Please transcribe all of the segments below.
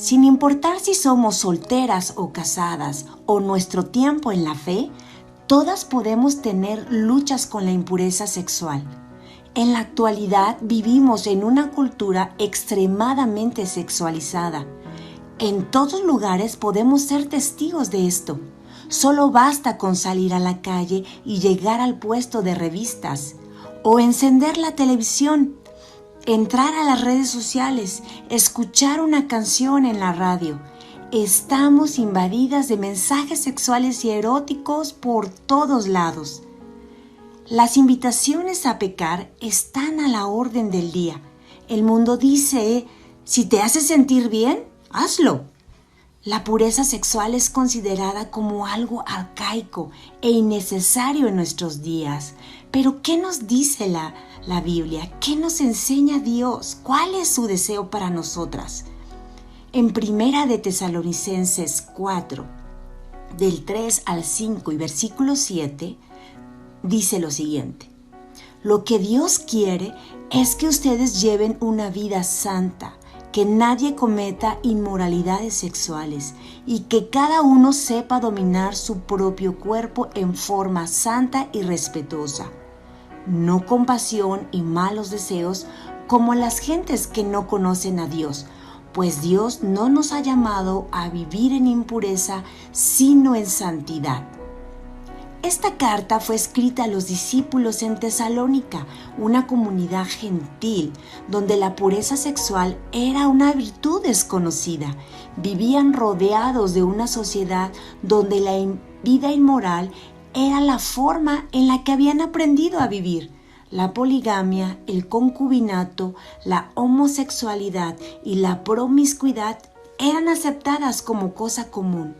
Sin importar si somos solteras o casadas o nuestro tiempo en la fe, todas podemos tener luchas con la impureza sexual. En la actualidad vivimos en una cultura extremadamente sexualizada. En todos lugares podemos ser testigos de esto. Solo basta con salir a la calle y llegar al puesto de revistas o encender la televisión, entrar a las redes sociales, escuchar una canción en la radio. Estamos invadidas de mensajes sexuales y eróticos por todos lados. Las invitaciones a pecar están a la orden del día. El mundo dice, si te hace sentir bien, hazlo. La pureza sexual es considerada como algo arcaico e innecesario en nuestros días. Pero ¿qué nos dice la Biblia? ¿Qué nos enseña Dios? ¿Cuál es su deseo para nosotras? En Primera de Tesalonicenses 4, del 3 al 5 y versículo 7, dice lo siguiente: lo que Dios quiere es que ustedes lleven una vida santa, que nadie cometa inmoralidades sexuales y que cada uno sepa dominar su propio cuerpo en forma santa y respetuosa, no con pasión y malos deseos como las gentes que no conocen a Dios, pues Dios no nos ha llamado a vivir en impureza, sino en santidad. Esta carta fue escrita a los discípulos en Tesalónica, una comunidad gentil donde la pureza sexual era una virtud desconocida. Vivían rodeados de una sociedad donde la vida inmoral era la forma en la que habían aprendido a vivir. La poligamia, el concubinato, la homosexualidad y la promiscuidad eran aceptadas como cosa común.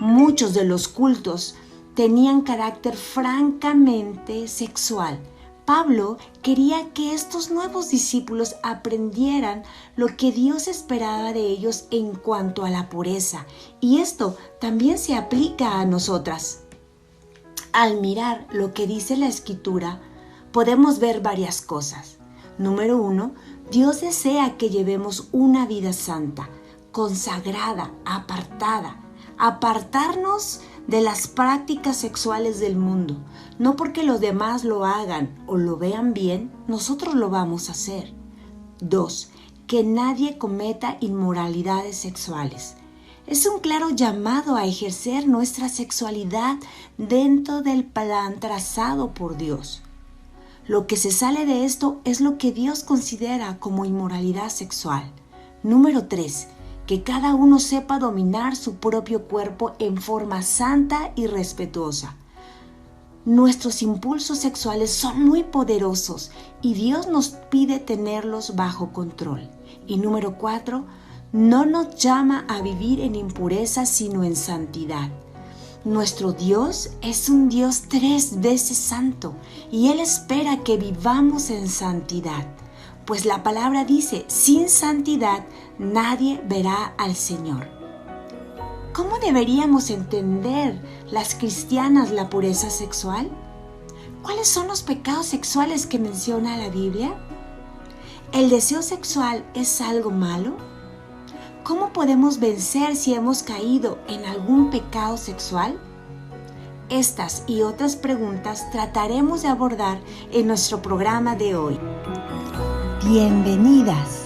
Muchos de los cultos tenían carácter francamente sexual. Pablo quería que estos nuevos discípulos aprendieran lo que Dios esperaba de ellos en cuanto a la pureza, y esto también se aplica a nosotras. Al mirar lo que dice la Escritura, podemos ver varias cosas. Número 1, Dios desea que llevemos una vida santa, consagrada, apartada. Apartarnos de las prácticas sexuales del mundo. No porque los demás lo hagan o lo vean bien, nosotros lo vamos a hacer. 2, que nadie cometa inmoralidades sexuales. Es un claro llamado a ejercer nuestra sexualidad dentro del plan trazado por Dios. Lo que se sale de esto es lo que Dios considera como inmoralidad sexual. Número 3, que cada uno sepa dominar su propio cuerpo en forma santa y respetuosa. Nuestros impulsos sexuales son muy poderosos y Dios nos pide tenerlos bajo control. Y número 4, no nos llama a vivir en impureza sino en santidad. Nuestro Dios es un Dios 3 veces santo y Él espera que vivamos en santidad. Pues la palabra dice, sin santidad nadie verá al Señor. ¿Cómo deberíamos entender las cristianas la pureza sexual? ¿Cuáles son los pecados sexuales que menciona la Biblia? ¿El deseo sexual es algo malo? ¿Cómo podemos vencer si hemos caído en algún pecado sexual? Estas y otras preguntas trataremos de abordar en nuestro programa de hoy. Bienvenidas.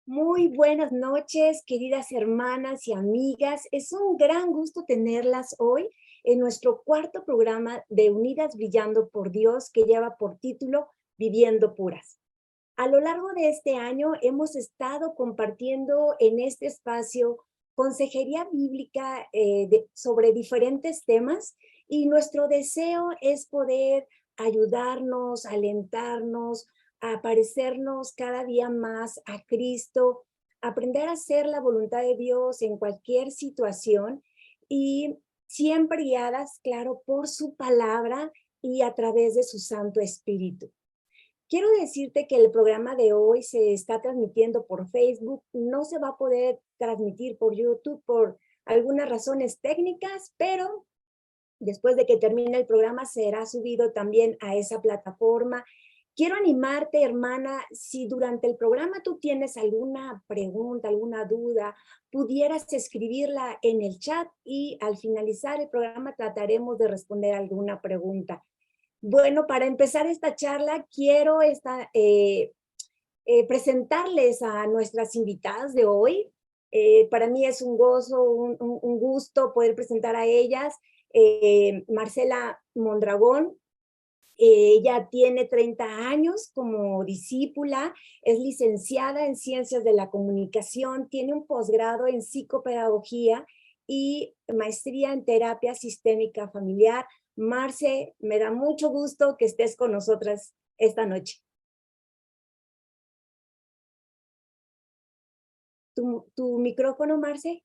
Muy buenas noches, queridas hermanas y amigas. Es un gran gusto tenerlas hoy en nuestro cuarto programa de Unidas Brillando por Dios, que lleva por título Viviendo Puras. A lo largo de este año hemos estado compartiendo en este espacio consejería bíblica sobre diferentes temas, y nuestro deseo es poder ayudarnos, alentarnos, a parecernos cada día más a Cristo, aprender a hacer la voluntad de Dios en cualquier situación, y siempre guiadas, claro, por su palabra y a través de su Santo Espíritu. Quiero decirte que el programa de hoy se está transmitiendo por Facebook, no se va a poder transmitir por YouTube por algunas razones técnicas, pero después de que termine el programa será subido también a esa plataforma, quiero animarte, hermana, si durante el programa tú tienes alguna pregunta, alguna duda, pudieras escribirla en el chat y al finalizar el programa trataremos de responder alguna pregunta. Bueno, para empezar esta charla, quiero presentarles a nuestras invitadas de hoy. Para mí es un gozo, un gusto poder presentar a ellas. Marcela Mondragón, ella tiene 30 años como discípula, es licenciada en Ciencias de la Comunicación, tiene un posgrado en Psicopedagogía y maestría en Terapia Sistémica Familiar. Marce, me da mucho gusto que estés con nosotras esta noche. ¿Tu micrófono, Marce?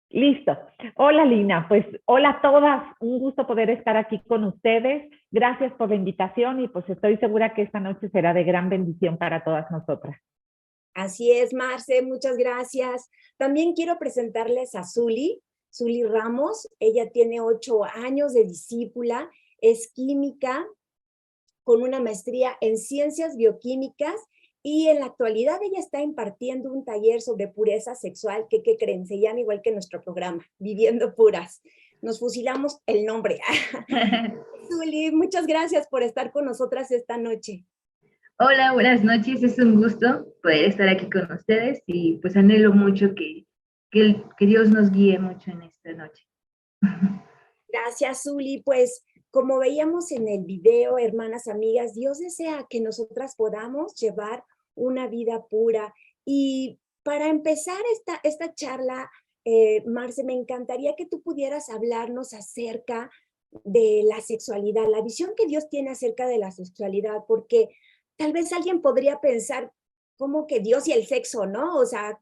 Listo. Hola, Lina. Pues hola a todas. Un gusto poder estar aquí con ustedes. Gracias por la invitación y pues estoy segura que esta noche será de gran bendición para todas nosotras. Así es, Marce. Muchas gracias. También quiero presentarles a Zuli Ramos. Ella tiene 8 años de discípula. Es química con una maestría en Ciencias Bioquímicas y en la actualidad ella está impartiendo un taller sobre pureza sexual que, ¿qué creen? Se llama igual que nuestro programa, Viviendo Puras. Nos fusilamos el nombre. Zuli, muchas gracias por estar con nosotras esta noche. Hola, buenas noches. Es un gusto poder estar aquí con ustedes y pues anhelo mucho que Dios nos guíe mucho en esta noche. Gracias, Zuli. Pues como veíamos en el video, hermanas, amigas, Dios desea que nosotras podamos llevar una vida pura. Y para empezar esta charla, Marce, me encantaría que tú pudieras hablarnos acerca de la sexualidad, la visión que Dios tiene acerca de la sexualidad, porque tal vez alguien podría pensar como que Dios y el sexo, ¿no? O sea,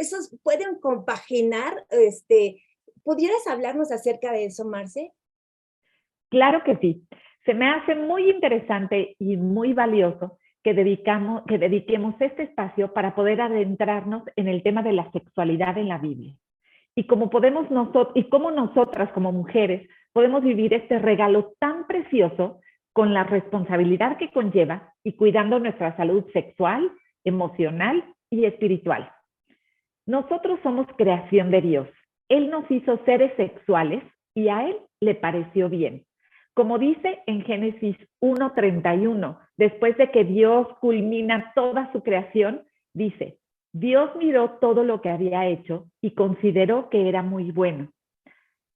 esos pueden compaginar. ¿Pudieras hablarnos acerca de eso, Marce? Claro que sí. Se me hace muy interesante y muy valioso que dediquemos este espacio para poder adentrarnos en el tema de la sexualidad en la Biblia. Y cómo nosotras como mujeres podemos vivir este regalo tan precioso con la responsabilidad que conlleva y cuidando nuestra salud sexual, emocional y espiritual. Nosotros somos creación de Dios. Él nos hizo seres sexuales y a Él le pareció bien. Como dice en Génesis 1:31, después de que Dios culmina toda su creación, dice: Dios miró todo lo que había hecho y consideró que era muy bueno.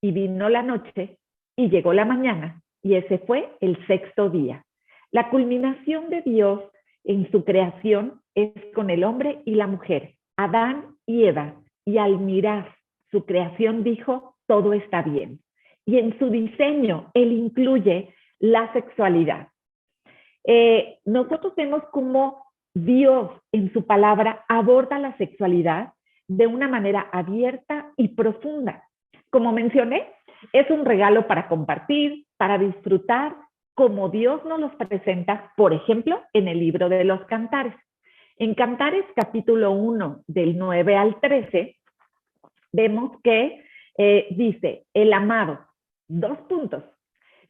Y vino la noche y llegó la mañana, y ese fue el 6º día. La culminación de Dios en su creación es con el hombre y la mujer, Adán y Eva, y al mirar su creación dijo: todo está bien. Y en su diseño Él incluye la sexualidad. Nosotros vemos cómo Dios en su palabra aborda la sexualidad de una manera abierta y profunda. Como mencioné, es un regalo para compartir, para disfrutar, como Dios nos los presenta, por ejemplo, en el libro de los Cantares. En Cantares, capítulo 1, del 9 al 13, vemos que dice: el amado, 2 puntos,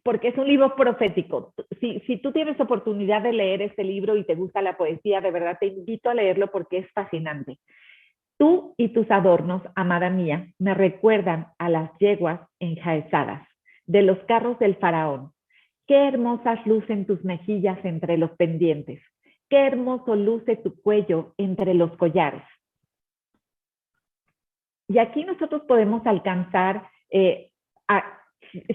porque es un libro profético. Si tú tienes oportunidad de leer este libro y te gusta la poesía, de verdad te invito a leerlo porque es fascinante. Tú y tus adornos, amada mía, me recuerdan a las yeguas enjaezadas de los carros del faraón. Qué hermosas lucen tus mejillas entre los pendientes. Qué hermoso luce tu cuello entre los collares. Y aquí nosotros podemos alcanzar,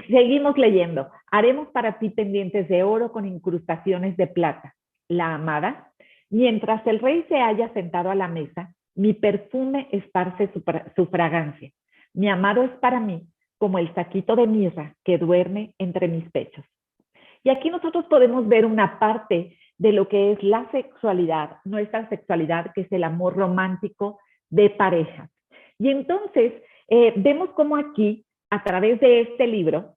seguimos leyendo: haremos para ti pendientes de oro con incrustaciones de plata. La amada, mientras el rey se haya sentado a la mesa, mi perfume esparce su fragancia. Mi amado es para mí como el saquito de mirra que duerme entre mis pechos. Y aquí nosotros podemos ver una parte de lo que es la sexualidad, nuestra sexualidad, que es el amor romántico de pareja. Y entonces vemos cómo aquí, a través de este libro,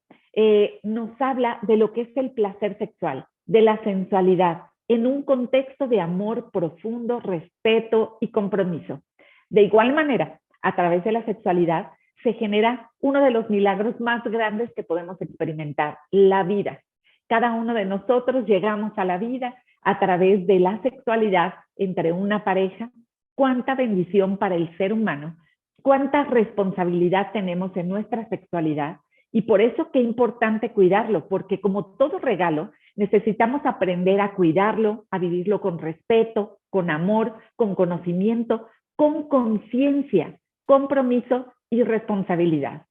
nos habla de lo que es el placer sexual, de la sensualidad, en un contexto de amor profundo, respeto y compromiso. De igual manera, a través de la sexualidad se genera uno de los milagros más grandes que podemos experimentar, la vida. Cada uno de nosotros llegamos a la vida a través de la sexualidad entre una pareja. Cuánta bendición para el ser humano, cuánta responsabilidad tenemos en nuestra sexualidad, y por eso qué importante cuidarlo, porque como todo regalo, necesitamos aprender a cuidarlo, a vivirlo con respeto, con amor, con conocimiento, con conciencia, compromiso y responsabilidad.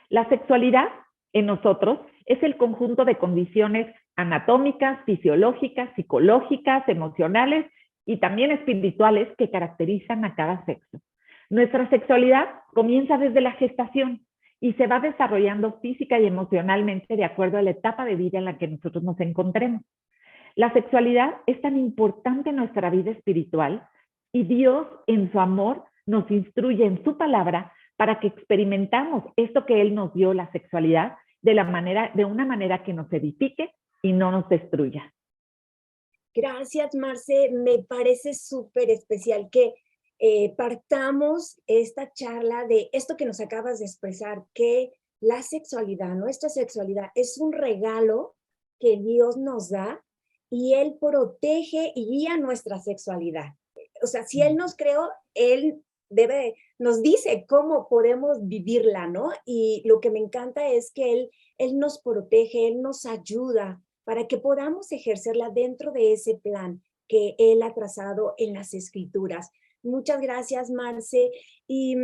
La sexualidad en nosotros es el conjunto de condiciones anatómicas, fisiológicas, psicológicas, emocionales y también espirituales que caracterizan a cada sexo. Nuestra sexualidad comienza desde la gestación y se va desarrollando física y emocionalmente de acuerdo a la etapa de vida en la que nosotros nos encontremos. La sexualidad es tan importante en nuestra vida espiritual y Dios en su amor nos instruye en su palabra para que experimentamos esto que Él nos dio, la sexualidad, de una manera que nos edifique y no nos destruya. Gracias, Marce. Me parece súper especial que partamos esta charla de esto que nos acabas de expresar, que la sexualidad, nuestra sexualidad, es un regalo que Dios nos da y Él protege y guía nuestra sexualidad. O sea, si Él nos creó, Él nos dice cómo podemos vivirla, ¿no? Y lo que me encanta es que Él nos protege, Él nos ayuda para que podamos ejercerla dentro de ese plan que Él ha trazado en las Escrituras. Muchas gracias, Marce. Y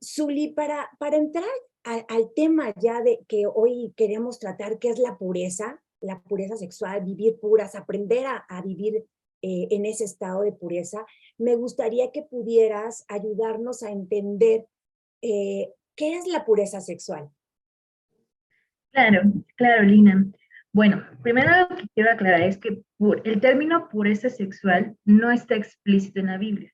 Zuli, para entrar al tema ya de que hoy queremos tratar, que es la pureza sexual, vivir puras, aprender a vivir en ese estado de pureza, me gustaría que pudieras ayudarnos a entender qué es la pureza sexual. Claro, Lina. Bueno, primero lo que quiero aclarar es que el término pureza sexual no está explícito en la Biblia,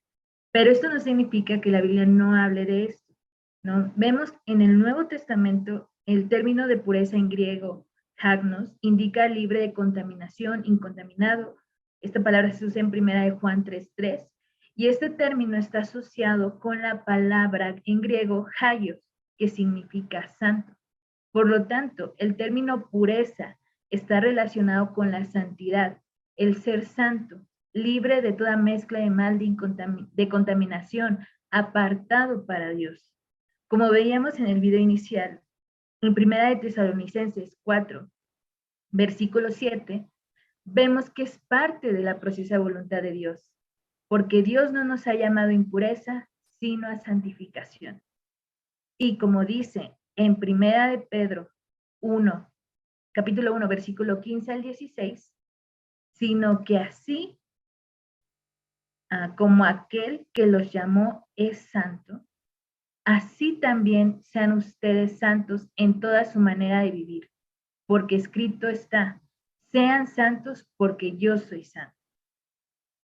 pero esto no significa que la Biblia no hable de esto, ¿no? Vemos en el Nuevo Testamento el término de pureza en griego, hagnos, indica libre de contaminación, incontaminado. Esta palabra se usa en 1 Juan 3:3, y este término está asociado con la palabra en griego hagios, que significa santo. Por lo tanto, el término pureza está relacionado con la santidad, el ser santo, libre de toda mezcla de mal, de contaminación, apartado para Dios. Como veíamos en el video inicial, en 1 Tesalonicenses 4, versículo 7, vemos que es parte de la preciosa voluntad de Dios, porque Dios no nos ha llamado a impureza, sino a santificación. Y como dice en 1 Pedro 1, capítulo 1, versículo 15 al 16, sino que así como aquel que los llamó es santo, así también sean ustedes santos en toda su manera de vivir, porque escrito está, sean santos porque yo soy santo.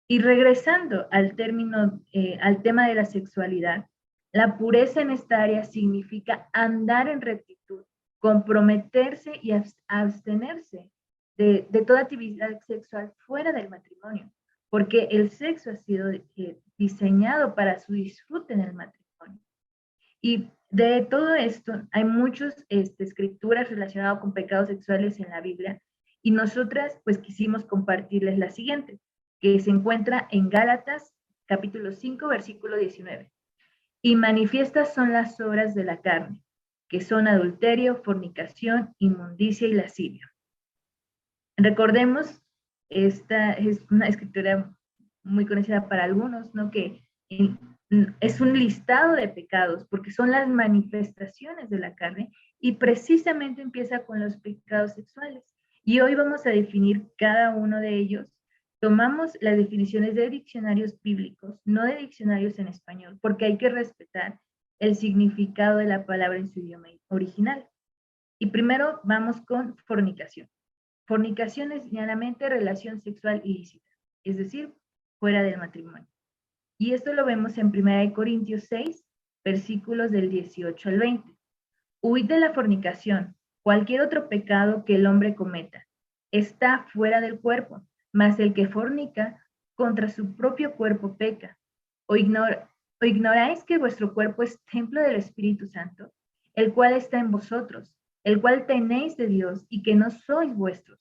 Y regresando al tema de la sexualidad, la pureza en esta área significa andar en rectitud, comprometerse y abstenerse de toda actividad sexual fuera del matrimonio, porque el sexo ha sido diseñado para su disfrute en el matrimonio. Y de todo esto hay muchas escrituras relacionadas con pecados sexuales en la Biblia, y nosotras pues quisimos compartirles la siguiente, que se encuentra en Gálatas capítulo 5, versículo 19. Y manifiestas son las obras de la carne, que son adulterio, fornicación, inmundicia y lascivia. Recordemos, esta es una escritura muy conocida para algunos, ¿no? Que es un listado de pecados, porque son las manifestaciones de la carne, y precisamente empieza con los pecados sexuales. Y hoy vamos a definir cada uno de ellos. Tomamos las definiciones de diccionarios bíblicos, no de diccionarios en español, porque hay que respetar el significado de la palabra en su idioma original. Y primero vamos con fornicación. Fornicación es llanamente relación sexual ilícita, es decir, fuera del matrimonio. Y esto lo vemos en 1 Corintios 6, versículos del 18 al 20. Huid de la fornicación, cualquier otro pecado que el hombre cometa, está fuera del cuerpo, mas el que fornica contra su propio cuerpo peca. ¿O ignoráis que vuestro cuerpo es templo del Espíritu Santo, el cual está en vosotros, el cual tenéis de Dios y que no sois vuestros?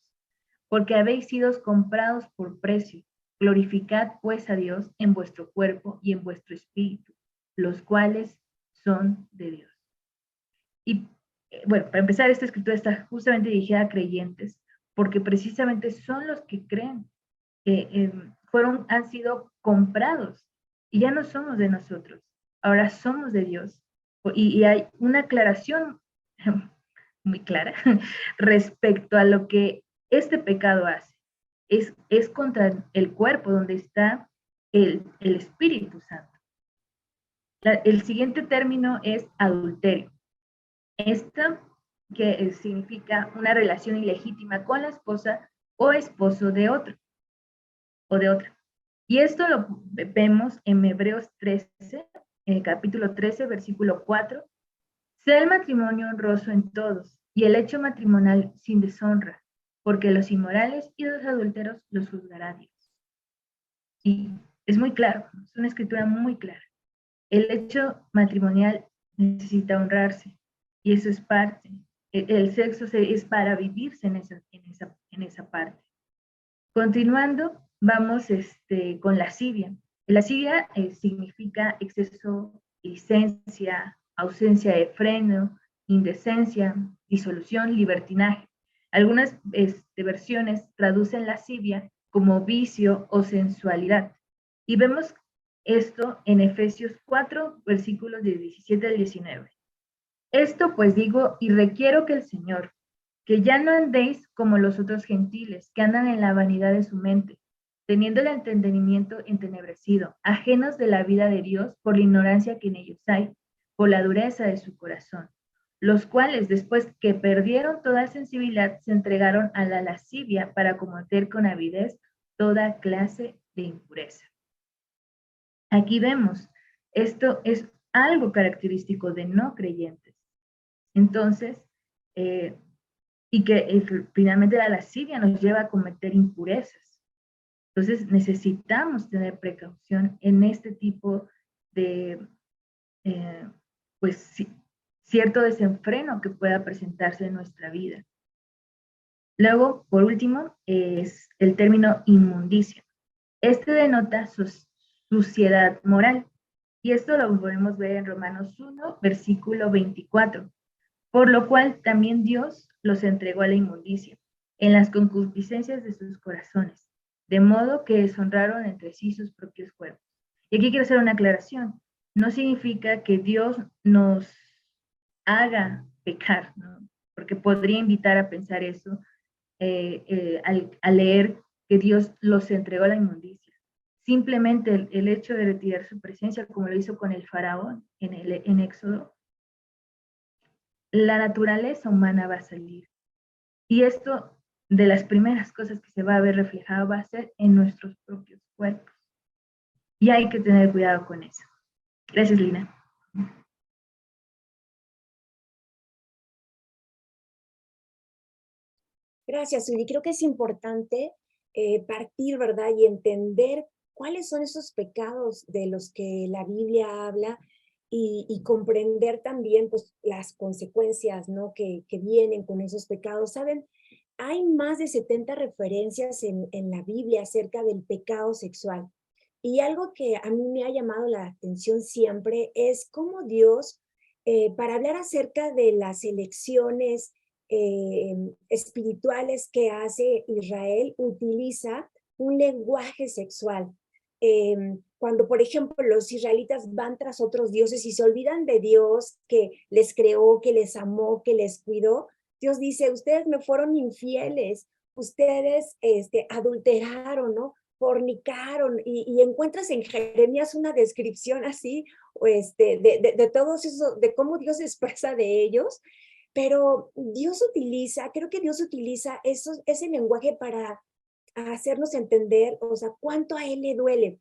porque habéis sido comprados por precio. Glorificad pues a Dios en vuestro cuerpo y en vuestro espíritu, los cuales son de Dios. Y bueno, para empezar, esta escritura está justamente dirigida a creyentes, porque precisamente son los que creen que han sido comprados y ya no somos de nosotros, ahora somos de Dios. Y hay una aclaración muy clara respecto a lo que este pecado hace. Es contra el cuerpo donde está el Espíritu Santo. El siguiente término es adulterio. Esto que significa una relación ilegítima con la esposa o esposo de otro o de otra. Y esto lo vemos en Hebreos 13, en el capítulo 13, versículo 4. Sea el matrimonio honroso en todos y el hecho matrimonial sin deshonra, porque los inmorales y los adúlteros los juzgará Dios. Y es muy claro, es una escritura muy clara. El hecho matrimonial necesita honrarse y eso es parte. El sexo es para vivirse en esa parte. Continuando, vamos con lascivia. Lascivia significa exceso, licencia, ausencia de freno, indecencia, disolución, libertinaje. Algunas versiones traducen lascivia como vicio o sensualidad. Y vemos esto en Efesios 4, versículos de 17 al 19. Esto pues digo y requiero que el Señor, que ya no andéis como los otros gentiles, que andan en la vanidad de su mente, teniendo el entendimiento entenebrecido, ajenos de la vida de Dios por la ignorancia que en ellos hay, por la dureza de su corazón, los cuales después que perdieron toda sensibilidad se entregaron a la lascivia para cometer con avidez toda clase de impureza. Aquí vemos, esto es algo característico de no creyentes. Entonces, y que finalmente la lascivia nos lleva a cometer impurezas. Entonces necesitamos tener precaución en este tipo de, pues, cierto desenfreno que pueda presentarse en nuestra vida. Luego, por último, es el término inmundicia. Este denota suciedad moral. Y esto lo podemos ver en Romanos 1, versículo 24. Por lo cual también Dios los entregó a la inmundicia, en las concupiscencias de sus corazones, de modo que deshonraron entre sí sus propios cuerpos. Y aquí quiero hacer una aclaración. No significa que Dios nos haga pecar, ¿no? Porque podría invitar a pensar eso al leer que Dios los entregó a la inmundicia. Simplemente el hecho de retirar su presencia, como lo hizo con el faraón en Éxodo, la naturaleza humana va a salir. Y esto, de las primeras cosas que se va a ver reflejado, va a ser en nuestros propios cuerpos. Y hay que tener cuidado con eso. Gracias, Lina. Gracias, Uli. Creo que es importante partir, ¿verdad? Y entender cuáles son esos pecados de los que la Biblia habla y comprender también pues, las consecuencias, ¿no? que vienen con esos pecados. ¿Saben? Hay más de 70 referencias en la Biblia acerca del pecado sexual. Y algo que a mí me ha llamado la atención siempre es cómo Dios, para hablar acerca de las elecciones espirituales que hace Israel, utiliza un lenguaje sexual. Cuando, por ejemplo, los israelitas van tras otros dioses y se olvidan de Dios que les creó, que les amó, que les cuidó, Dios dice, ustedes me fueron infieles, ustedes adulteraron, ¿no? Fornicaron, y encuentras en Jeremías una descripción así, de todos esos, de cómo Dios se expresa de ellos, pero Dios utiliza, creo que Dios utiliza ese lenguaje para hacernos entender, o sea, cuánto a Él le duele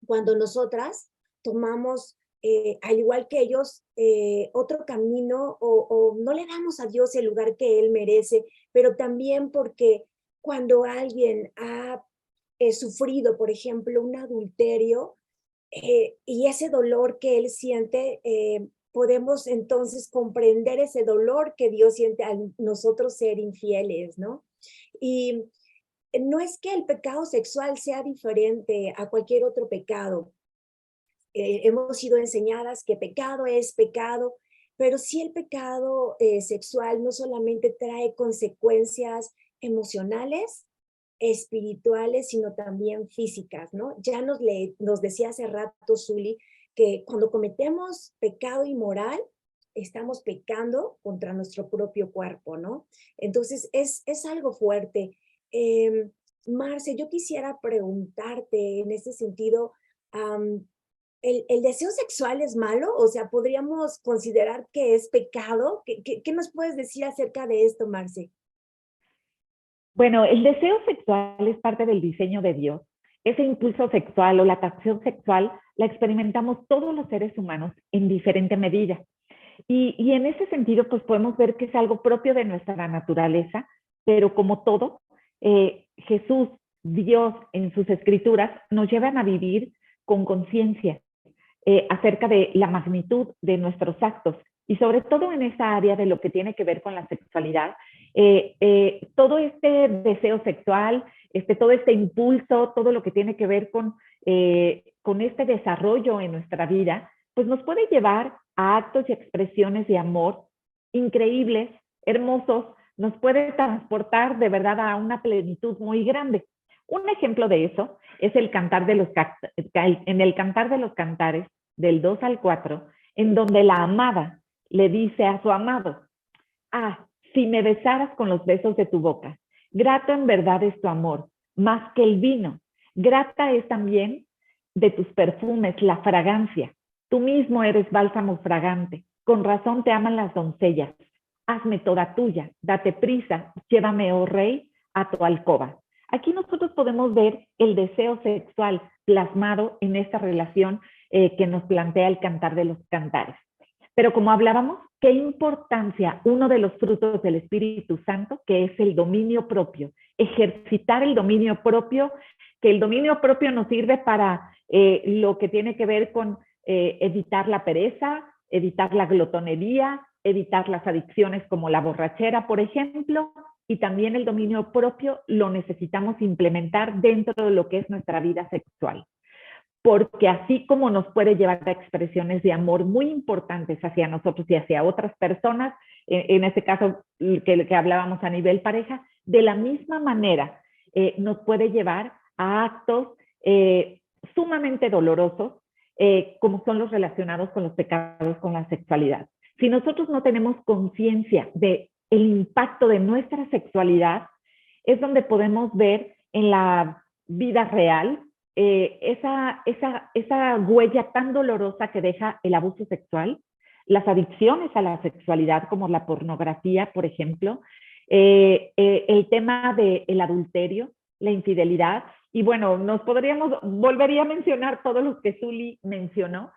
cuando nosotras tomamos, al igual que ellos, otro camino o no le damos a Dios el lugar que Él merece, pero también porque cuando alguien ha sufrido, por ejemplo, un adulterio y ese dolor que Él siente, podemos entonces comprender ese dolor que Dios siente al nosotros ser infieles, ¿no? Y no es que el pecado sexual sea diferente a cualquier otro pecado. Hemos sido enseñadas que pecado es pecado, pero sí el pecado sexual no solamente trae consecuencias emocionales, espirituales, sino también físicas, ¿no? Ya nos decía hace rato Zuli que cuando cometemos pecado inmoral, estamos pecando contra nuestro propio cuerpo, ¿no? Entonces es algo fuerte. Marce, yo quisiera preguntarte en ese sentido, ¿el deseo sexual es malo? O sea, ¿podríamos considerar que es pecado? ¿Qué nos puedes decir acerca de esto, Marce? Bueno, el deseo sexual es parte del diseño de Dios. Ese impulso sexual o la atracción sexual la experimentamos todos los seres humanos en diferente medida. Y en ese sentido, pues podemos ver que es algo propio de nuestra naturaleza, pero como todo, Jesús, Dios, en sus escrituras, nos llevan a vivir con conciencia acerca de la magnitud de nuestros actos y sobre todo en esa área de lo que tiene que ver con la sexualidad. Todo este deseo sexual, todo este impulso, todo lo que tiene que ver con este desarrollo en nuestra vida, pues nos puede llevar a actos y expresiones de amor increíbles, hermosos, nos puede transportar de verdad a una plenitud muy grande. Un ejemplo de eso es el cantar de en el Cantar de los Cantares, del 2 al 4, en donde la amada le dice a su amado: ah, si me besaras con los besos de tu boca, grato en verdad es tu amor, más que el vino, grata es también de tus perfumes la fragancia, tú mismo eres bálsamo fragante, con razón te aman las doncellas, hazme toda tuya, date prisa, llévame, oh rey, a tu alcoba. Aquí nosotros podemos ver el deseo sexual plasmado en esta relación que nos plantea el Cantar de los Cantares. Pero como hablábamos, qué importancia uno de los frutos del Espíritu Santo, que es el dominio propio, ejercitar el dominio propio, que el dominio propio nos sirve para lo que tiene que ver con evitar la pereza, evitar la glotonería, evitar las adicciones como la borrachera, por ejemplo, y también el dominio propio lo necesitamos implementar dentro de lo que es nuestra vida sexual. Porque así como nos puede llevar a expresiones de amor muy importantes hacia nosotros y hacia otras personas, en este caso que hablábamos a nivel pareja, de la misma manera nos puede llevar a actos sumamente dolorosos, como son los relacionados con los pecados, con la sexualidad. Si nosotros no tenemos conciencia del impacto de nuestra sexualidad, es donde podemos ver en la vida real esa huella tan dolorosa que deja el abuso sexual, las adicciones a la sexualidad como la pornografía, por ejemplo, el tema del adulterio, la infidelidad, y bueno, volvería a mencionar todos los que Zuli mencionó,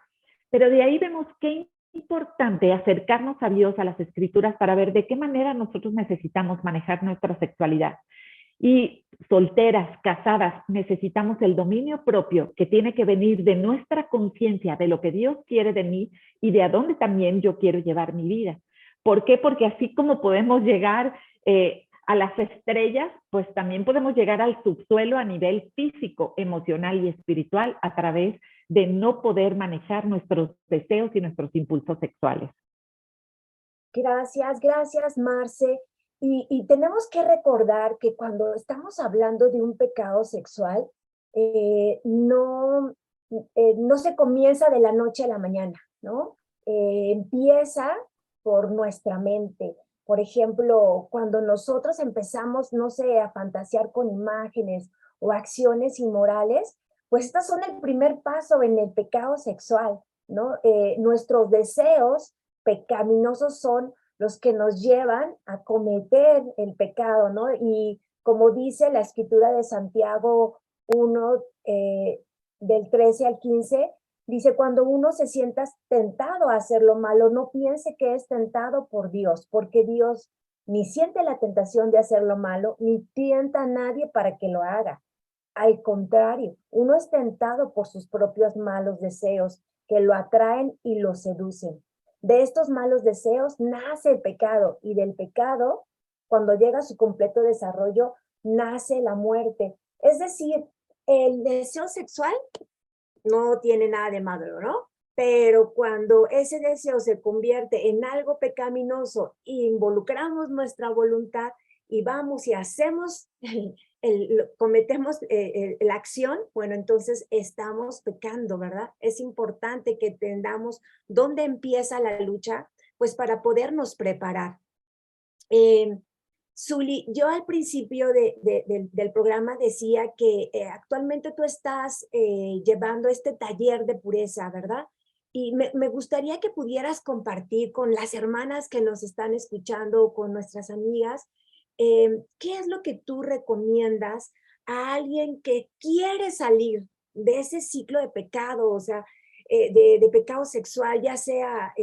pero de ahí vemos qué importante acercarnos a Dios, a las Escrituras, para ver de qué manera nosotros necesitamos manejar nuestra sexualidad. Y solteras, casadas, necesitamos el dominio propio que tiene que venir de nuestra conciencia, de lo que Dios quiere de mí y de a dónde también yo quiero llevar mi vida. ¿Por qué? Porque así como podemos llegar a las estrellas, pues también podemos llegar al subsuelo a nivel físico, emocional y espiritual a través de no poder manejar nuestros deseos y nuestros impulsos sexuales. Gracias, Marce. Y tenemos que recordar que cuando estamos hablando de un pecado sexual, no se comienza de la noche a la mañana, ¿no? Empieza por nuestra mente. Por ejemplo, cuando nosotros empezamos, no sé, a fantasear con imágenes o acciones inmorales, pues estas son el primer paso en el pecado sexual, ¿no? Nuestros deseos pecaminosos son los que nos llevan a cometer el pecado, ¿no? Y como dice la escritura de Santiago 1, del 13 al 15, dice, cuando uno se sienta tentado a hacer lo malo, no piense que es tentado por Dios, porque Dios ni siente la tentación de hacer lo malo, ni tienta a nadie para que lo haga. Al contrario, uno es tentado por sus propios malos deseos que lo atraen y lo seducen. De estos malos deseos nace el pecado y del pecado, cuando llega a su completo desarrollo, nace la muerte. Es decir, el deseo sexual no tiene nada de malo, ¿no? Pero cuando ese deseo se convierte en algo pecaminoso, involucramos nuestra voluntad y vamos y hacemos, cometemos la acción, bueno, entonces estamos pecando, ¿verdad? Es importante que entendamos dónde empieza la lucha, pues para podernos preparar. Zuli, yo al principio del programa decía que actualmente tú estás llevando este taller de pureza, ¿verdad? Y me gustaría que pudieras compartir con las hermanas que nos están escuchando, con nuestras amigas, ¿qué es lo que tú recomiendas a alguien que quiere salir de ese ciclo de pecado, o sea, de pecado sexual, ya sea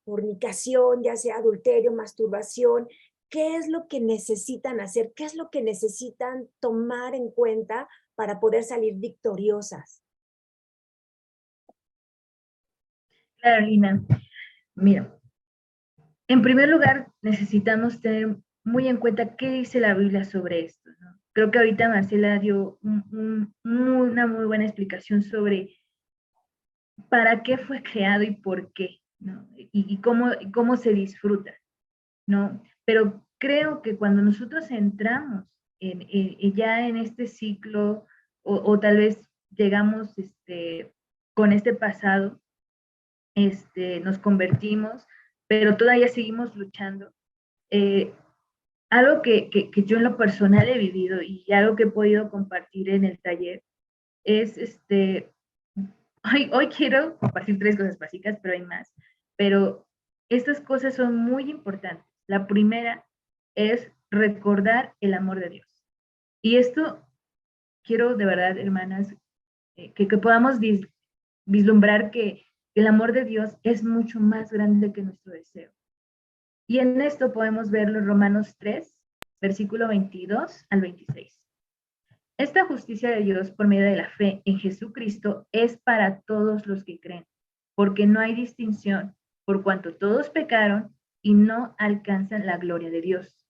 fornicación, ya sea adulterio, masturbación? ¿Qué es lo que necesitan hacer? ¿Qué es lo que necesitan tomar en cuenta para poder salir victoriosas? Claro, Lina. Mira, en primer lugar, necesitamos tener muy en cuenta qué dice la Biblia sobre esto, ¿no? Creo que ahorita Marcela dio una muy buena explicación sobre para qué fue creado y por qué, ¿no? Y cómo se disfruta, ¿no? Pero creo que cuando nosotros entramos ya en este ciclo, o tal vez llegamos con este pasado, nos convertimos, pero todavía seguimos luchando. Algo que yo en lo personal he vivido y algo que he podido compartir en el taller es, hoy quiero compartir 3 cosas básicas, pero hay más. Pero estas cosas son muy importantes. La primera es recordar el amor de Dios. Y esto quiero de verdad, hermanas, que podamos vislumbrar que el amor de Dios es mucho más grande que nuestro deseo. Y en esto podemos verlo en Romanos 3, versículo 22 al 26. Esta justicia de Dios por medio de la fe en Jesucristo es para todos los que creen, porque no hay distinción, por cuanto todos pecaron y no alcanzan la gloria de Dios.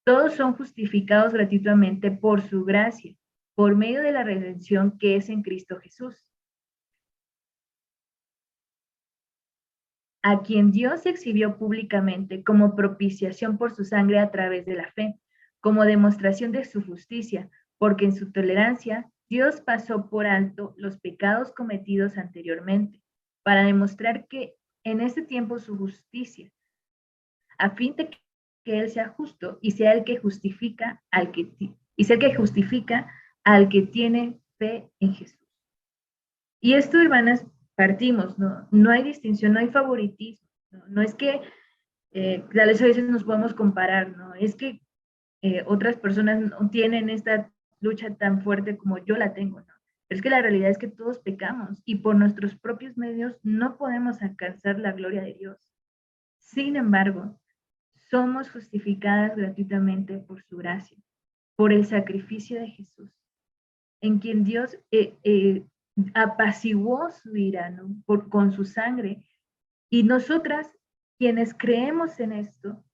Todos son justificados gratuitamente por su gracia, por medio de la redención que es en Cristo Jesús, a quien Dios exhibió públicamente como propiciación por su sangre a través de la fe, como demostración de su justicia, porque en su tolerancia Dios pasó por alto los pecados cometidos anteriormente, para demostrar que en este tiempo su justicia, a fin de que Él sea justo y sea el que justifica al que tiene fe en Jesús. Y esto, hermanas, partimos, no hay distinción, no hay favoritismo, no es que tal vez a veces nos podemos comparar, no es que otras personas no tienen esta lucha tan fuerte como yo la tengo, ¿no? Pero es que la realidad es que todos pecamos y por nuestros propios medios no podemos alcanzar la gloria de Dios. Sin embargo, somos justificadas gratuitamente por su gracia, por el sacrificio de Jesús, en quien Dios apaciguó su ira, ¿no? Con su sangre. Y nosotras, quienes creemos en esto,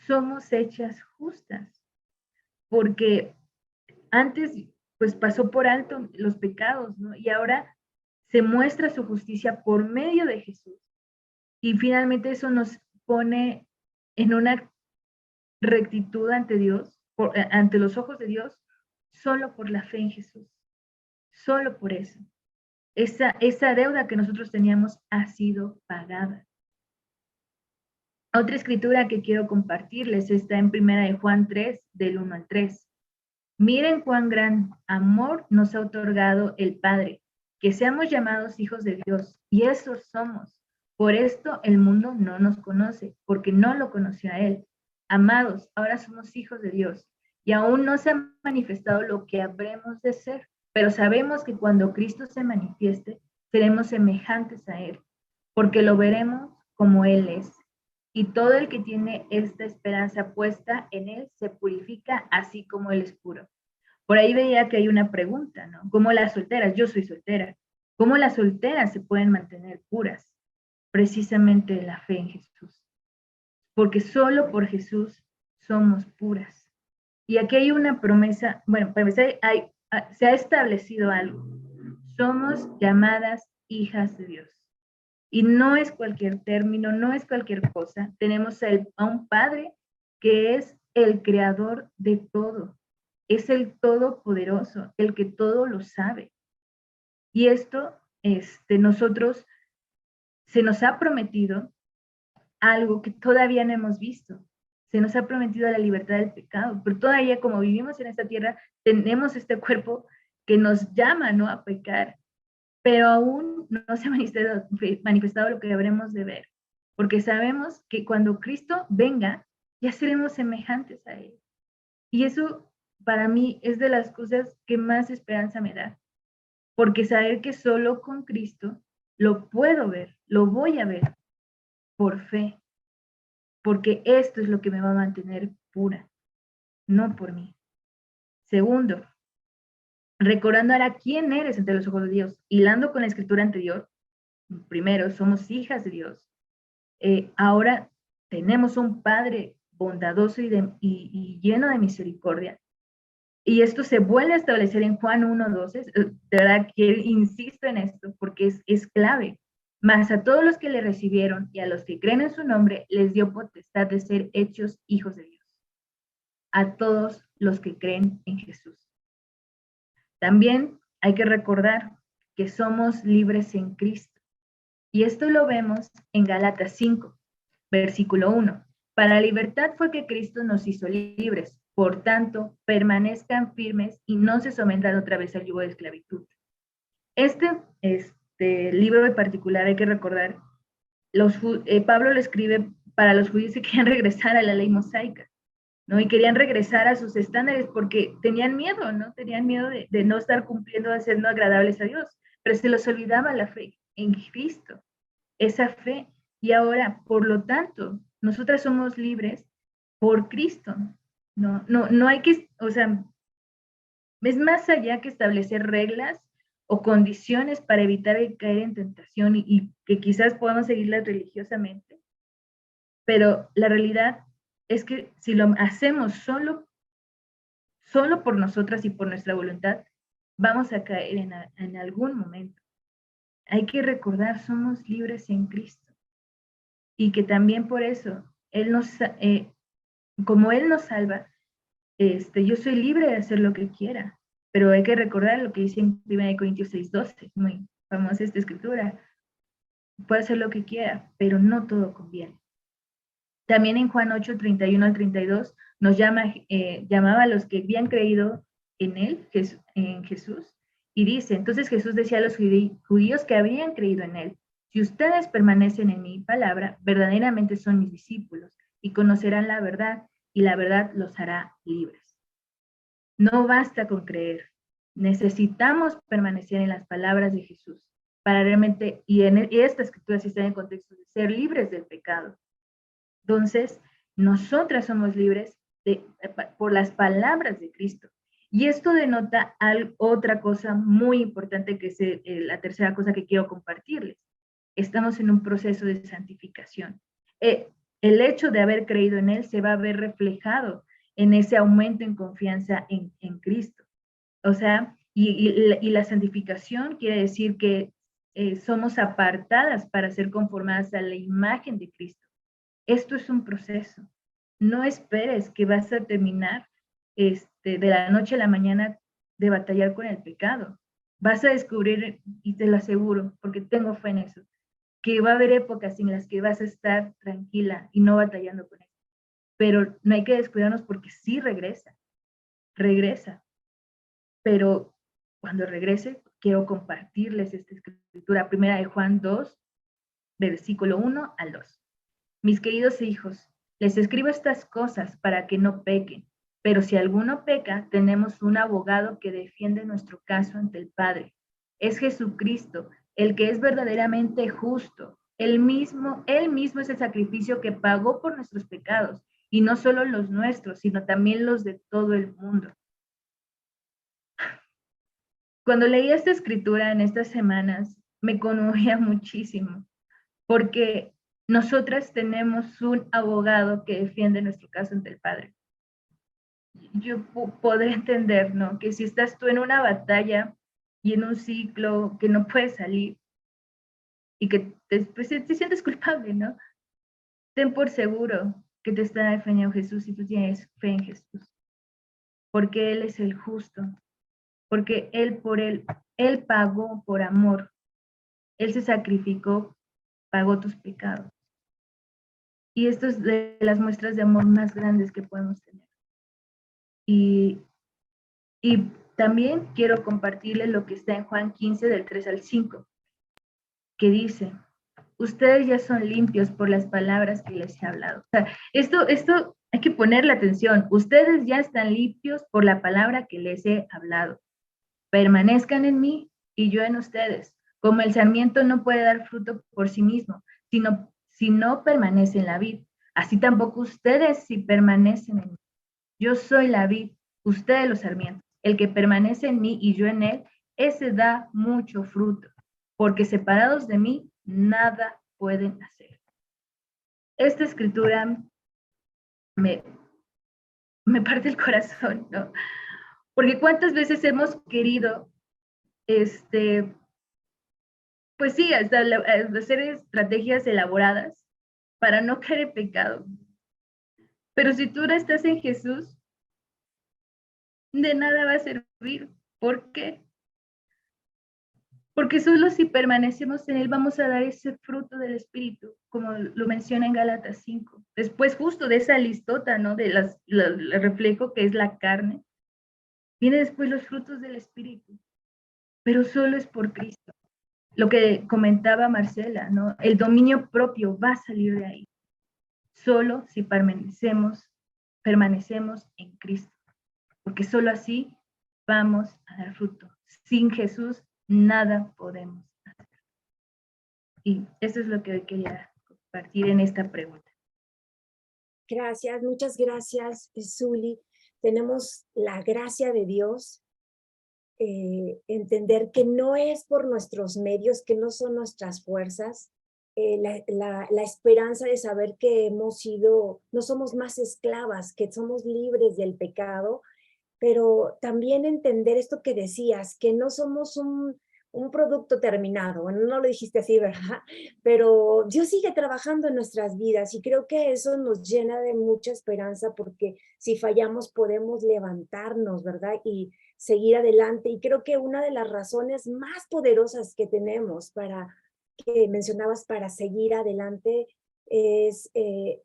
somos hechas justas, porque antes pues pasó por alto los pecados, ¿no? Y ahora se muestra su justicia por medio de Jesús. Y finalmente eso nos pone en una rectitud ante Dios, ante los ojos de Dios, solo por la fe en Jesús. Solo por eso. Esa deuda que nosotros teníamos ha sido pagada. Otra escritura que quiero compartirles está en 1 Juan 3, del 1 al 3. Miren cuán gran amor nos ha otorgado el Padre, que seamos llamados hijos de Dios, y eso somos. Por esto el mundo no nos conoce, porque no lo conoció a Él. Amados, ahora somos hijos de Dios, y aún no se ha manifestado lo que habremos de ser, pero sabemos que cuando Cristo se manifieste, seremos semejantes a Él, porque lo veremos como Él es. Y todo el que tiene esta esperanza puesta en Él se purifica así como Él es puro. Por ahí veía que hay una pregunta, ¿no? ¿Cómo las solteras? Yo soy soltera. ¿Cómo las solteras se pueden mantener puras? Precisamente la fe en Jesús. Porque solo por Jesús somos puras. Y aquí hay una promesa, bueno, para empezar, se ha establecido algo. Somos llamadas hijas de Dios. Y no es cualquier término, no es cualquier cosa. Tenemos a un Padre que es el creador de todo. Es el todopoderoso, el que todo lo sabe. Y esto, nosotros, se nos ha prometido algo que todavía no hemos visto. Se nos ha prometido la libertad del pecado, pero todavía como vivimos en esta tierra, tenemos este cuerpo que nos llama, ¿no?, a pecar, pero aún no se ha manifestado lo que habremos de ver, porque sabemos que cuando Cristo venga, ya seremos semejantes a Él. Y eso para mí es de las cosas que más esperanza me da, porque saber que solo con Cristo lo puedo ver, lo voy a ver por fe, porque esto es lo que me va a mantener pura, no por mí. Segundo, recordando ahora quién eres ante los ojos de Dios, hilando con la escritura anterior. Primero, somos hijas de Dios. Ahora tenemos un Padre bondadoso y lleno de misericordia. Y esto se vuelve a establecer en Juan 1:12. De verdad que insisto en esto porque es clave. Mas a todos los que le recibieron y a los que creen en su nombre, les dio potestad de ser hechos hijos de Dios. A todos los que creen en Jesús. También hay que recordar que somos libres en Cristo. Y esto lo vemos en Gálatas 5, versículo 1. Para la libertad fue que Cristo nos hizo libres. Por tanto, permanezcan firmes y no se sometan otra vez al yugo de esclavitud. Este libro en particular hay que recordar, Pablo lo escribe para los judíos que querían regresar a la ley mosaica, ¿no? Y querían regresar a sus estándares porque tenían miedo, ¿no? Tenían miedo de no estar cumpliendo, de ser no agradables a Dios, pero se los olvidaba la fe en Cristo, esa fe. Y ahora, por lo tanto, nosotras somos libres por Cristo. No hay que, o sea, es más allá que establecer reglas o condiciones para evitar caer en tentación y que quizás podamos seguirlas religiosamente, pero la realidad es que si lo hacemos solo por nosotras y por nuestra voluntad, vamos a caer en algún momento. Hay que recordar, somos libres en Cristo y que también por eso, como Él nos salva, yo soy libre de hacer lo que quiera, pero hay que recordar lo que dice en 1 Corintios 6:12, muy famosa esta escritura. Puede hacer lo que quiera, pero no todo conviene. También en Juan 8:31 al 32 nos llamaba a los que habían creído en él, en Jesús, y dice, entonces Jesús decía a los judíos que habían creído en él, si ustedes permanecen en mi palabra, verdaderamente son mis discípulos y conocerán la verdad, y la verdad los hará libres. No basta con creer, necesitamos permanecer en las palabras de Jesús para realmente, y esta escritura sí está en el contexto de ser libres del pecado. Entonces, nosotras somos libres por las palabras de Cristo. Y esto denota otra cosa muy importante, que es la tercera cosa que quiero compartirles. Estamos en un proceso de santificación. El hecho de haber creído en Él se va a ver reflejado en ese aumento en confianza en Cristo. O sea, y la santificación quiere decir que somos apartadas para ser conformadas a la imagen de Cristo. Esto es un proceso. No esperes que vas a terminar de la noche a la mañana de batallar con el pecado. Vas a descubrir, y te lo aseguro, porque tengo fe en eso, que va a haber épocas en las que vas a estar tranquila y no batallando con él. Pero no hay que descuidarnos porque sí regresa. Pero cuando regrese, quiero compartirles esta escritura, primera de Juan 2, versículo 1 al 2. Mis queridos hijos, les escribo estas cosas para que no pequen, pero si alguno peca, tenemos un abogado que defiende nuestro caso ante el Padre. Es Jesucristo, el que es verdaderamente justo. Él mismo es el sacrificio que pagó por nuestros pecados, y no solo los nuestros, sino también los de todo el mundo. Cuando leí esta escritura en estas semanas, me conmovía muchísimo, porque nosotras tenemos un abogado que defiende nuestro caso ante el Padre. yo podré entender, ¿no? Que si estás tú en una batalla y en un ciclo que no puedes salir y que después te sientes culpable, ¿no? Ten por seguro que te está defendiendo Jesús y tú tienes fe en Jesús, porque Él es el justo, porque Él pagó por amor, Él se sacrificó, pagó tus pecados. Y esto es de las muestras de amor más grandes que podemos tener. Y también quiero compartirles lo que está en Juan 15, del 3 al 5, que dice, ustedes ya son limpios por las palabras que les he hablado. O sea, esto hay que ponerle atención. Ustedes ya están limpios por la palabra que les he hablado. Permanezcan en mí y yo en ustedes. Como el sarmiento no puede dar fruto por sí mismo, si no permanece en la vid. Así tampoco ustedes si permanecen en mí. Yo soy la vid, ustedes los sarmientos. El que permanece en mí y yo en él, ese da mucho fruto, porque separados de mí, nada pueden hacer. Esta escritura me parte el corazón, ¿no? Porque cuántas veces hemos querido, pues sí, hasta hacer estrategias elaboradas para no caer en pecado. Pero si tú no estás en Jesús, de nada va a servir. ¿Por qué? Porque solo si permanecemos en Él vamos a dar ese fruto del Espíritu, como lo menciona en Gálatas 5. Después justo de esa listota, ¿no? De el reflejo que es la carne, viene después los frutos del Espíritu, pero solo es por Cristo. Lo que comentaba Marcela, ¿no? El dominio propio va a salir de ahí, solo si permanecemos en Cristo, porque solo así vamos a dar fruto. Sin Jesús, nada podemos hacer. Y eso es lo que hoy quería compartir en esta pregunta. Gracias, muchas gracias, Zuli. Tenemos la gracia de Dios, entender que no es por nuestros medios, que no son nuestras fuerzas, la esperanza de saber que hemos sido, no somos más esclavas, que somos libres del pecado, pero también entender esto que decías, que no somos un producto terminado. Bueno, no lo dijiste así, ¿verdad? Pero Dios sigue trabajando en nuestras vidas y creo que eso nos llena de mucha esperanza porque si fallamos podemos levantarnos, ¿verdad? Y seguir adelante. Y creo que una de las razones más poderosas que tenemos que mencionabas para seguir adelante es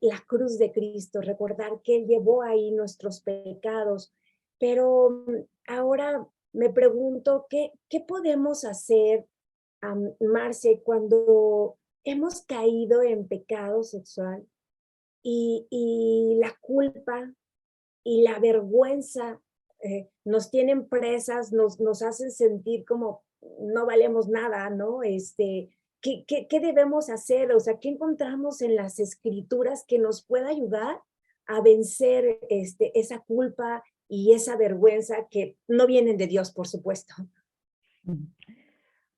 la cruz de Cristo, recordar que Él llevó ahí nuestros pecados. Pero ahora me pregunto, ¿qué podemos hacer, Marce, cuando hemos caído en pecado sexual y la culpa y la vergüenza nos tienen presas, nos hacen sentir como no valemos nada, ¿no? ¿Qué debemos hacer? O sea, ¿qué encontramos en las escrituras que nos pueda ayudar a vencer esa culpa y esa vergüenza que no vienen de Dios, por supuesto?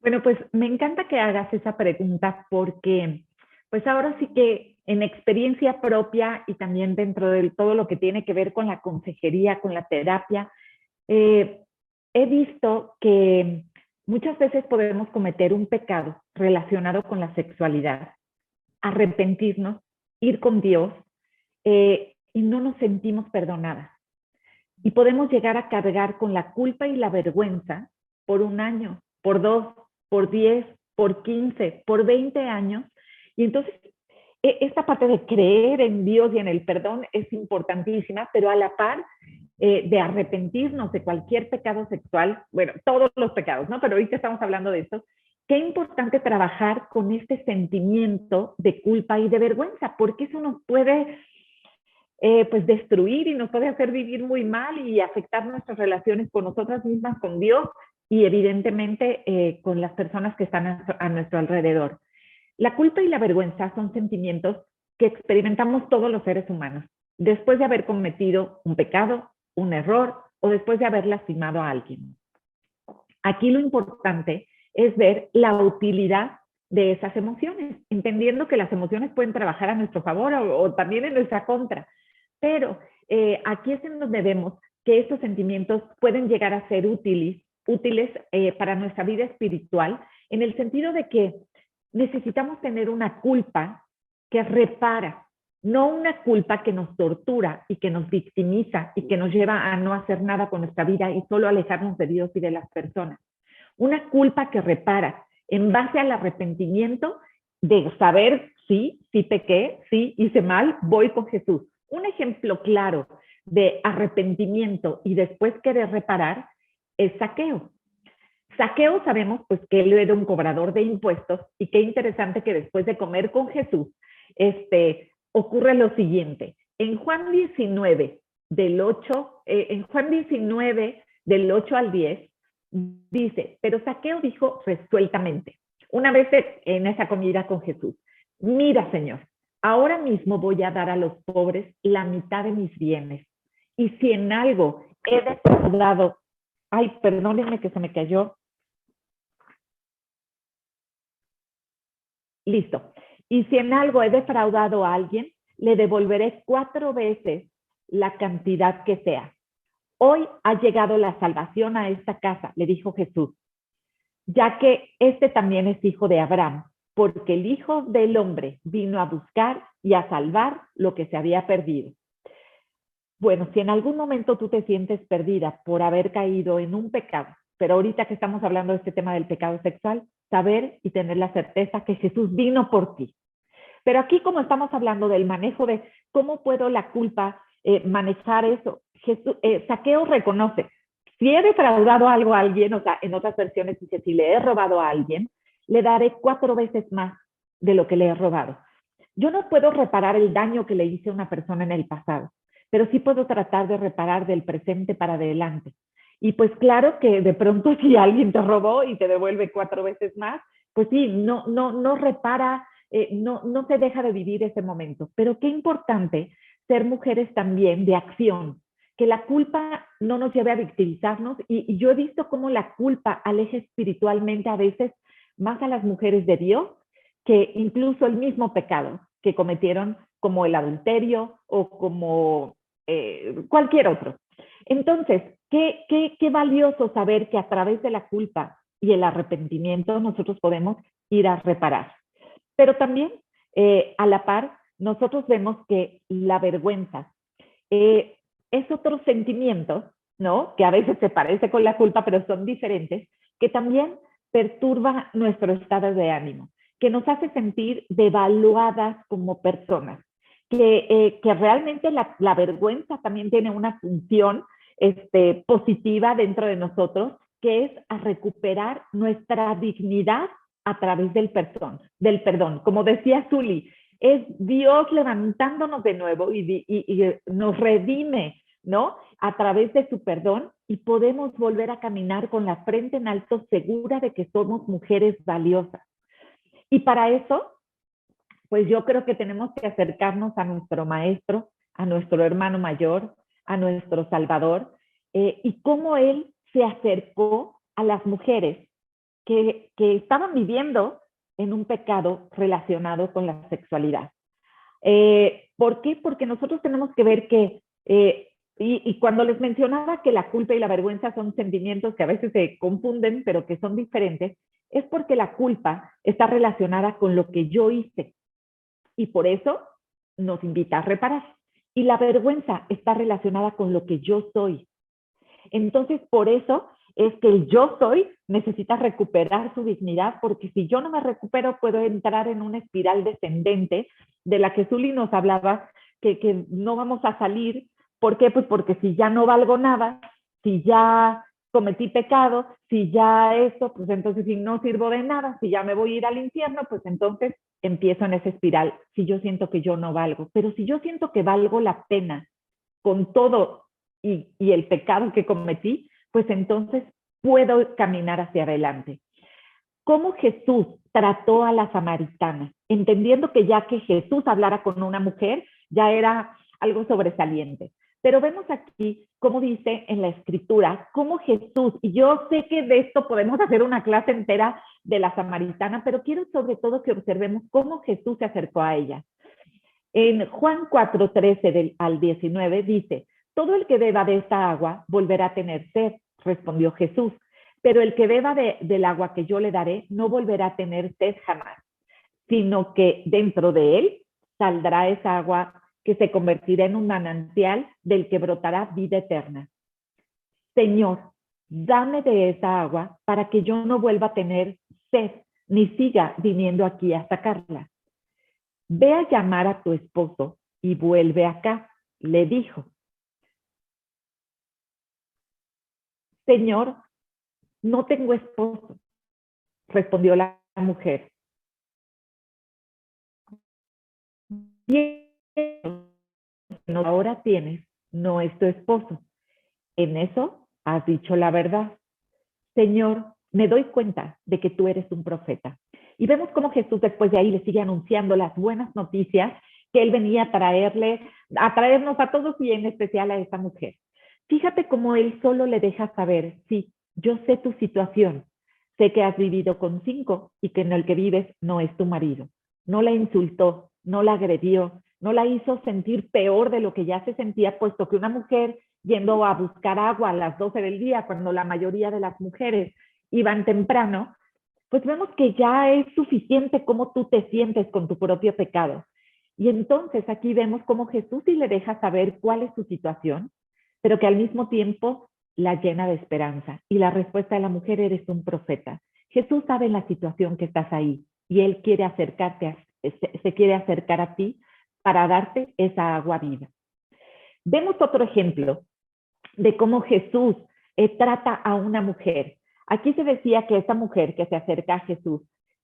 Bueno, pues me encanta que hagas esa pregunta porque pues ahora sí que en experiencia propia y también dentro de todo lo que tiene que ver con la consejería, con la terapia, he visto que muchas veces podemos cometer un pecado relacionado con la sexualidad, arrepentirnos, ir con Dios y no nos sentimos perdonadas. Y podemos llegar a cargar con la culpa y la vergüenza por 1 año, por 2, por 10, por 15, por 20 años. Y entonces esta parte de creer en Dios y en el perdón es importantísima, pero a la par de arrepentirnos de cualquier pecado sexual, bueno, todos los pecados, ¿no? Pero ahorita estamos hablando de esto. Qué importante trabajar con este sentimiento de culpa y de vergüenza, porque eso nos puede pues destruir y nos puede hacer vivir muy mal y afectar nuestras relaciones con nosotras mismas, con Dios y evidentemente con las personas que están a nuestro alrededor. La culpa y la vergüenza son sentimientos que experimentamos todos los seres humanos después de haber cometido un pecado, un error o después de haber lastimado a alguien. Aquí lo importante es ver la utilidad de esas emociones, entendiendo que las emociones pueden trabajar a nuestro favor o también en nuestra contra. Pero aquí es en donde vemos que estos sentimientos pueden llegar a ser útiles para nuestra vida espiritual, en el sentido de que necesitamos tener una culpa que repara, no una culpa que nos tortura y que nos victimiza y que nos lleva a no hacer nada con nuestra vida y solo alejarnos de Dios y de las personas. Una culpa que repara en base al arrepentimiento de saber, sí pequé, sí hice mal, voy con Jesús. Un ejemplo claro de arrepentimiento y después querer reparar es Zaqueo. Zaqueo sabemos pues que él era un cobrador de impuestos, y qué interesante que después de comer con Jesús ocurre lo siguiente. En Juan 19 del 8 al 10 dice, pero Zaqueo dijo resueltamente, una vez en esa comida con Jesús, mira, Señor, ahora mismo voy a dar a los pobres la mitad de mis bienes, y si en algo he defraudado, ay, perdónenme que se me cayó. Listo. Y si en algo he defraudado a alguien, le devolveré 4 veces la cantidad que sea. Hoy ha llegado la salvación a esta casa, le dijo Jesús, ya que este también es hijo de Abraham, porque el Hijo del Hombre vino a buscar y a salvar lo que se había perdido. Bueno, si en algún momento tú te sientes perdida por haber caído en un pecado, pero ahorita que estamos hablando de este tema del pecado sexual, saber y tener la certeza que Jesús vino por ti. Pero aquí, como estamos hablando del manejo de cómo puedo la culpa manejar eso, Zaqueo reconoce, si he defraudado algo a alguien, o sea, en otras versiones dice, si le he robado a alguien, le daré 4 veces más de lo que le he robado. Yo no puedo reparar el daño que le hice a una persona en el pasado, pero sí puedo tratar de reparar del presente para adelante. Y pues claro que de pronto si alguien te robó y te devuelve 4 veces más, pues sí, no repara, no se deja de vivir ese momento. Pero qué importante ser mujeres también de acción, que la culpa no nos lleve a victimizarnos. Y yo he visto cómo la culpa aleja espiritualmente a veces más a las mujeres de Dios que incluso el mismo pecado que cometieron, como el adulterio o como cualquier otro. Entonces, qué valioso saber que a través de la culpa y el arrepentimiento nosotros podemos ir a reparar. Pero también, a la par, nosotros vemos que la vergüenza es otro sentimiento, ¿no? Que a veces se parece con la culpa, pero son diferentes, que también perturba nuestro estado de ánimo, que nos hace sentir devaluadas como personas, que realmente la vergüenza también tiene una función positiva dentro de nosotros, que es a recuperar nuestra dignidad a través del perdón. Como decía Zuli, es Dios levantándonos de nuevo y nos redime, ¿no? A través de su perdón, y podemos volver a caminar con la frente en alto, segura de que somos mujeres valiosas. Y para eso, pues yo creo que tenemos que acercarnos a nuestro maestro, a nuestro hermano mayor, a nuestro Salvador, y cómo él se acercó a las mujeres que estaban viviendo en un pecado relacionado con la sexualidad. ¿Por qué? Porque nosotros tenemos que ver que, y cuando les mencionaba que la culpa y la vergüenza son sentimientos que a veces se confunden, pero que son diferentes, es porque la culpa está relacionada con lo que yo hice, y por eso nos invita a reparar. Y la vergüenza está relacionada con lo que yo soy. Entonces, por eso es que el yo soy necesita recuperar su dignidad, porque si yo no me recupero, puedo entrar en una espiral descendente de la que Zuli nos hablaba, que no vamos a salir. ¿Por qué? Pues porque si ya no valgo nada, si ya cometí pecado, si ya esto, pues entonces si no sirvo de nada, si ya me voy a ir al infierno, pues entonces empiezo en esa espiral, si yo siento que yo no valgo. Pero si yo siento que valgo la pena con todo y el pecado que cometí, pues entonces puedo caminar hacia adelante. ¿Cómo Jesús trató a la samaritana? Entendiendo que ya que Jesús hablara con una mujer, ya era algo sobresaliente. Pero vemos aquí, como dice en la Escritura, cómo Jesús, y yo sé que de esto podemos hacer una clase entera de la samaritana, pero quiero sobre todo que observemos cómo Jesús se acercó a ella. En Juan 4:13 al 19 dice, Todo el que beba de esta agua volverá a tener sed, respondió Jesús, pero el que beba del agua que yo le daré no volverá a tener sed jamás, sino que dentro de él saldrá esa agua que se convertirá en un manantial del que brotará vida eterna. Señor, dame de esa agua para que yo no vuelva a tener sed, ni siga viniendo aquí a sacarla. Ve a llamar a tu esposo y vuelve acá, le dijo. Señor, no tengo esposo, respondió la mujer. Y ahora tienes, no es tu esposo. En eso has dicho la verdad. Señor, me doy cuenta de que tú eres un profeta. Y vemos cómo Jesús después de ahí le sigue anunciando las buenas noticias que él venía a traernos a todos y en especial a esta mujer. Fíjate cómo él solo le deja saber, sí, yo sé tu situación, sé que has vivido con 5 y que en el que vives no es tu marido. No la insultó, no la agredió, no la hizo sentir peor de lo que ya se sentía, puesto que una mujer yendo a buscar agua a las 12 del día, cuando la mayoría de las mujeres iban temprano, pues vemos que ya es suficiente cómo tú te sientes con tu propio pecado. Y entonces aquí vemos cómo Jesús sí le deja saber cuál es su situación, pero que al mismo tiempo la llena de esperanza. Y la respuesta de la mujer: eres un profeta. Jesús sabe la situación que estás ahí y Él quiere se quiere acercar a ti para darte esa agua viva. Vemos otro ejemplo de cómo Jesús trata a una mujer. Aquí se decía que esta mujer que se acerca a Jesús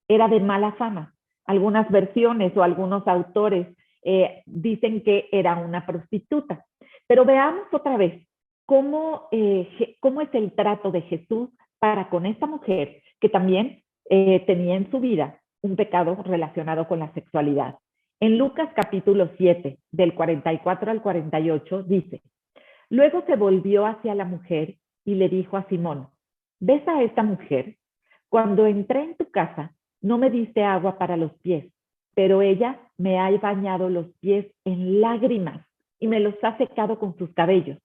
era de mala fama. Algunas versiones o algunos autores dicen que era una prostituta. Pero veamos otra vez cómo es el trato de Jesús para con esta mujer que también tenía en su vida un pecado relacionado con la sexualidad. En Lucas capítulo 7, del 44 al 48, dice: Luego se volvió hacia la mujer y le dijo a Simón: ¿Ves a esta mujer? Cuando entré en tu casa, no me diste agua para los pies, pero ella me ha bañado los pies en lágrimas y me los ha secado con sus cabellos.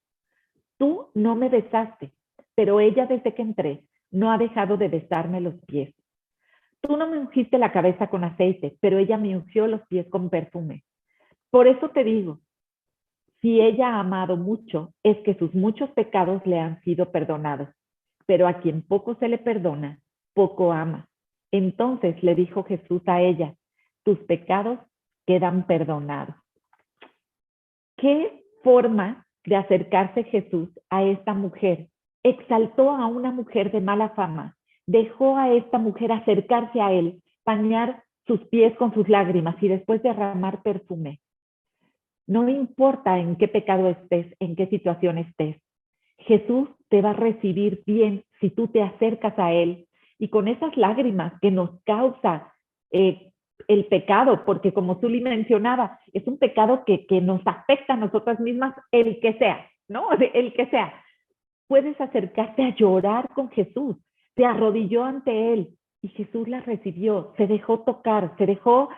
Tú no me besaste, pero ella desde que entré no ha dejado de besarme los pies. Tú no me ungiste la cabeza con aceite, pero ella me ungió los pies con perfume. Por eso te digo, si ella ha amado mucho, es que sus muchos pecados le han sido perdonados. Pero a quien poco se le perdona, poco ama. Entonces le dijo Jesús a ella: tus pecados quedan perdonados. ¿Qué forma de acercarse Jesús a esta mujer? Exaltó a una mujer de mala fama, dejó a esta mujer acercarse a él, bañar sus pies con sus lágrimas y después derramar perfume. No importa en qué pecado estés, en qué situación estés, Jesús te va a recibir bien si tú te acercas a Él y con esas lágrimas que nos causa el pecado, porque como tú le mencionabas, es un pecado que nos afecta a nosotras mismas, el que sea, ¿no? El que sea. Puedes acercarte a llorar con Jesús, se arrodilló ante Él y Jesús la recibió, se dejó tocar, se dejó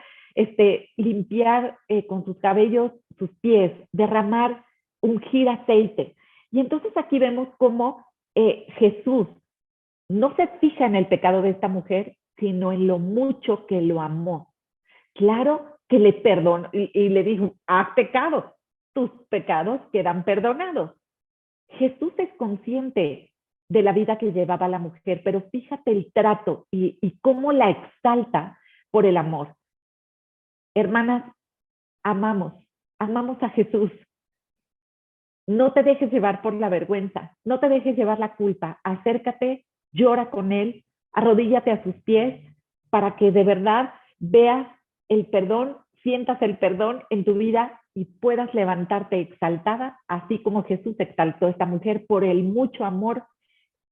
limpiar con sus cabellos sus pies, derramar, ungir aceite. Y entonces aquí vemos cómo Jesús no se fija en el pecado de esta mujer, sino en lo mucho que lo amó. Claro que le perdonó y le dijo: has pecado, tus pecados quedan perdonados. Jesús es consciente de la vida que llevaba la mujer, pero fíjate el trato y cómo la exalta por el amor. Hermanas, amamos a Jesús. No te dejes llevar por la vergüenza, no te dejes llevar la culpa. Acércate, llora con Él, arrodíllate a sus pies para que de verdad veas el perdón, sientas el perdón en tu vida y puedas levantarte exaltada, así como Jesús exaltó a esta mujer por el mucho amor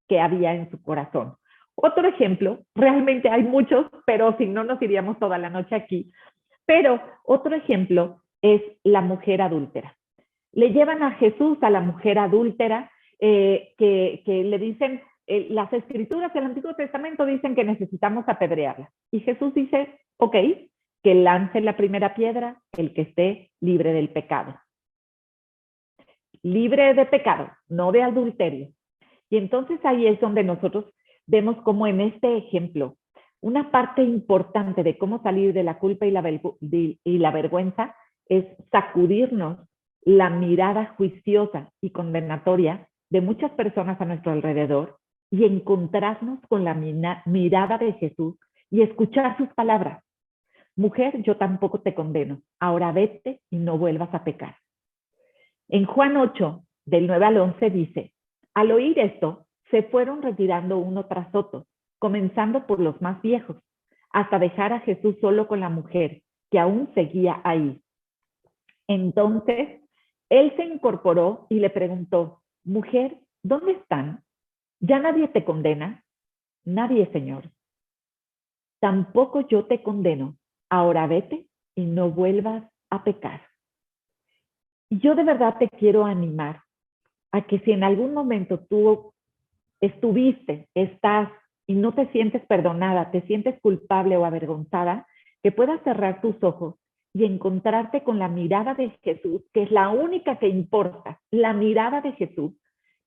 que había en su corazón. Otro ejemplo, realmente hay muchos, pero si no nos iríamos toda la noche aquí, pero otro ejemplo es la mujer adúltera. Le llevan a Jesús a la mujer adúltera que le dicen, las escrituras del Antiguo Testamento dicen que necesitamos apedrearla. Y Jesús dice, ok, que lance la primera piedra el que esté libre del pecado. libre de pecado, no de adulterio. Y entonces ahí es donde nosotros vemos como en este ejemplo, una parte importante de cómo salir de la culpa y la vergüenza es sacudirnos la mirada juiciosa y condenatoria de muchas personas a nuestro alrededor y encontrarnos con la mirada de Jesús y escuchar sus palabras. Mujer, yo tampoco te condeno. Ahora vete y no vuelvas a pecar. En Juan 8, del 9 al 11 dice, al oír esto, se fueron retirando uno tras otro, comenzando por los más viejos, hasta dejar a Jesús solo con la mujer, que aún seguía ahí. Entonces, él se incorporó y le preguntó, mujer, ¿dónde están? ¿Ya nadie te condena? Nadie, Señor. Tampoco yo te condeno. Ahora vete y no vuelvas a pecar. Y yo de verdad te quiero animar a que si en algún momento tú estás y no te sientes perdonada, te sientes culpable o avergonzada, que puedas cerrar tus ojos y encontrarte con la mirada de Jesús, que es la única que importa, la mirada de Jesús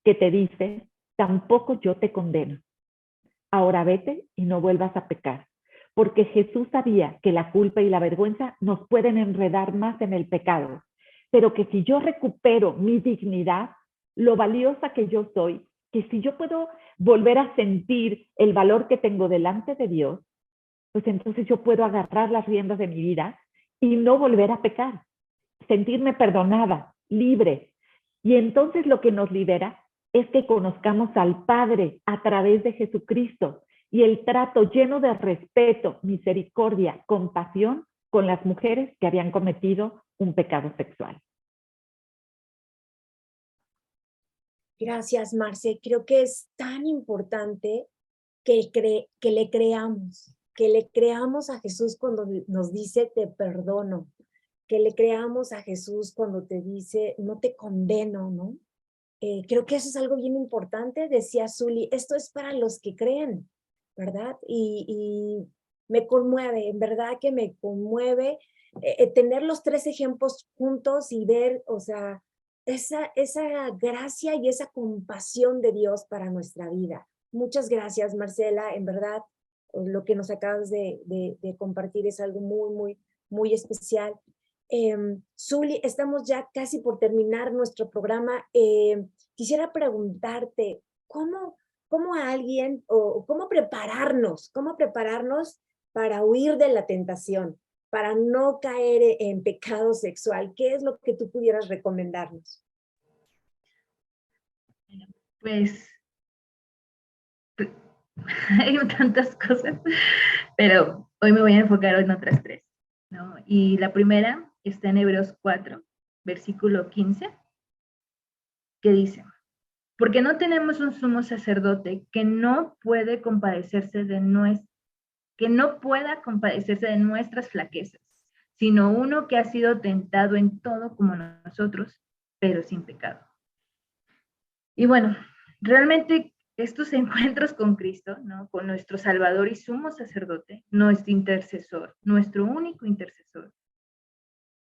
que te dice, tampoco yo te condeno. Ahora vete y no vuelvas a pecar. Porque Jesús sabía que la culpa y la vergüenza nos pueden enredar más en el pecado, pero que si yo recupero mi dignidad, lo valiosa que yo soy, que si yo puedo volver a sentir el valor que tengo delante de Dios, pues entonces yo puedo agarrar las riendas de mi vida y no volver a pecar, sentirme perdonada, libre. Y entonces lo que nos libera es que conozcamos al Padre a través de Jesucristo y el trato lleno de respeto, misericordia, compasión con las mujeres que habían cometido un pecado sexual. Gracias, Marce. Creo que es tan importante que le creamos a Jesús cuando nos dice te perdono, que le creamos a Jesús cuando te dice no te condeno, ¿no? Creo que eso es algo bien importante, decía Zuli, esto es para los que creen, ¿verdad? Y me conmueve, en verdad que me conmueve tener los tres ejemplos juntos y ver, o sea, esa gracia y esa compasión de Dios para nuestra vida. Muchas gracias, Marcela, en verdad, lo que nos acabas de compartir es algo muy, muy, muy especial. Zuli, estamos ya casi por terminar nuestro programa. Quisiera preguntarte, ¿cómo alguien o cómo prepararnos para huir de la tentación, para no caer en pecado sexual? ¿Qué es lo que tú pudieras recomendarnos? Pues hay tantas cosas, pero hoy me voy a enfocar en otras tres, ¿no? Y la primera está en Hebreos 4, versículo 15, que dice, porque no tenemos un sumo sacerdote que no pueda compadecerse de nuestras flaquezas, sino uno que ha sido tentado en todo como nosotros, pero sin pecado. Y bueno, realmente estos encuentros con Cristo, ¿no? Con nuestro Salvador y sumo sacerdote, nuestro intercesor, nuestro único intercesor,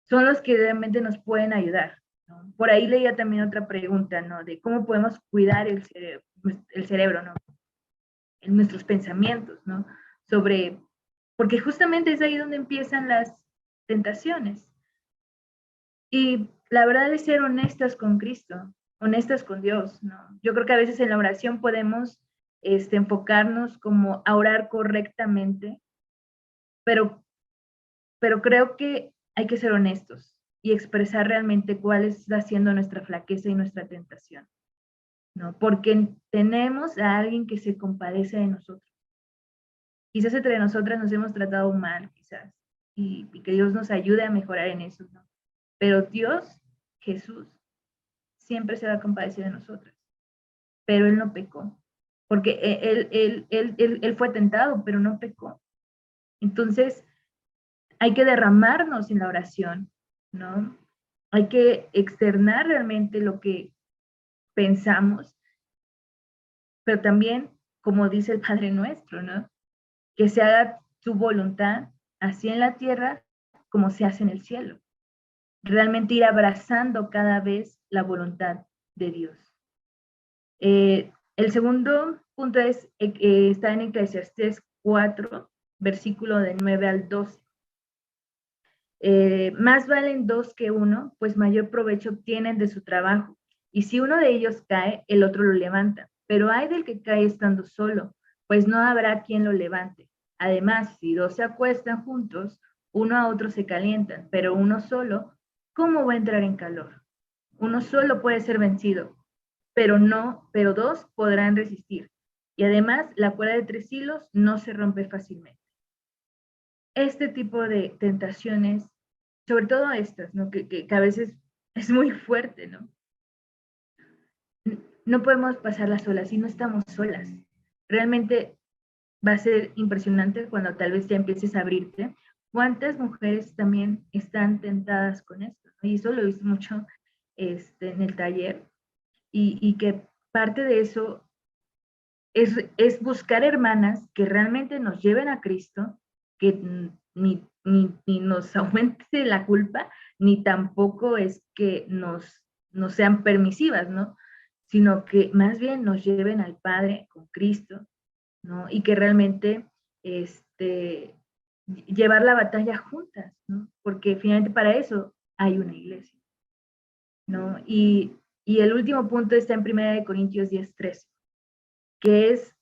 son los que realmente nos pueden ayudar, ¿no? Por ahí leía también otra pregunta, ¿no? De cómo podemos cuidar el cerebro, ¿no? En nuestros pensamientos, ¿no? Porque justamente es ahí donde empiezan las tentaciones. Y la verdad es ser honestas con Cristo, honestas con Dios, ¿no? Yo creo que a veces en la oración podemos enfocarnos como a orar correctamente, pero creo que hay que ser honestos y expresar realmente cuál está siendo nuestra flaqueza y nuestra tentación, ¿no? Porque tenemos a alguien que se compadece de nosotros. Quizás entre nosotras nos hemos tratado mal, quizás, y que Dios nos ayude a mejorar en eso, ¿no? Pero Dios, Jesús, siempre se va a compadecer de nosotras. Pero Él no pecó, porque él fue tentado, pero no pecó. Entonces, hay que derramarnos en la oración, ¿no? Hay que externar realmente lo que pensamos, pero también, como dice el Padre Nuestro, ¿no? Que se haga tu voluntad, así en la tierra como se hace en el cielo. realmente ir abrazando cada vez la voluntad de Dios. El segundo punto está en Eclesiastés 4, versículo de 9 al 12. Más valen dos que uno, pues mayor provecho obtienen de su trabajo. Y si uno de ellos cae, el otro lo levanta. Pero ay del que cae estando solo, pues no habrá quien lo levante. Además, si dos se acuestan juntos, uno a otro se calientan, pero uno solo, ¿cómo va a entrar en calor? Uno solo puede ser vencido, pero dos podrán resistir. Y además, la cuerda de 3 hilos no se rompe fácilmente. Este tipo de tentaciones, sobre todo estas, ¿no? que a veces es muy fuerte, ¿no? No podemos pasarlas solas y no estamos solas. Realmente va a ser impresionante cuando tal vez ya empieces a abrirte. ¿Cuántas mujeres también están tentadas con esto? Y eso lo he visto mucho en el taller. Y que parte de eso es buscar hermanas que realmente nos lleven a Cristo, que ni nos aumente la culpa, ni tampoco es que nos sean permisivas, ¿no? Sino que más bien nos lleven al Padre con Cristo, ¿no? Y que realmente llevar la batalla juntas, ¿no? Porque finalmente para eso hay una iglesia, ¿no? Y el último punto está en 1 Corintios 10:13, que es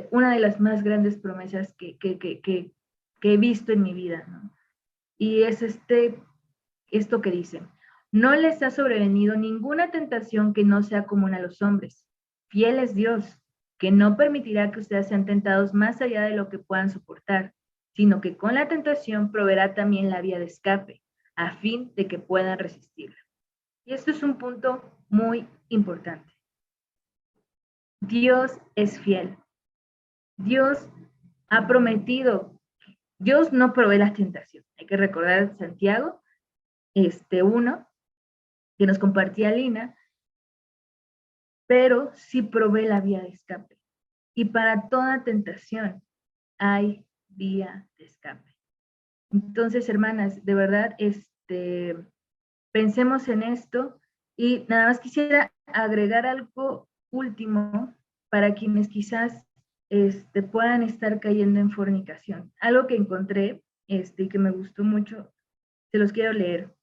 una de las más grandes promesas que he visto en mi vida, ¿no? Y es esto que dice: no les ha sobrevenido ninguna tentación que no sea común a los hombres. Fiel es Dios, que no permitirá que ustedes sean tentados más allá de lo que puedan soportar, sino que con la tentación proveerá también la vía de escape, a fin de que puedan resistirla. Y esto es un punto muy importante. Dios es fiel. Dios ha prometido. Dios no provee la tentación. Hay que recordar Santiago 1, que nos compartía Lina, pero sí provee la vía de escape. Y para toda tentación hay vía de escape. Entonces, hermanas, de verdad, pensemos en esto. Y nada más quisiera agregar algo último para quienes quizás puedan estar cayendo en fornicación. Algo que encontré y que me gustó mucho, se los quiero leer.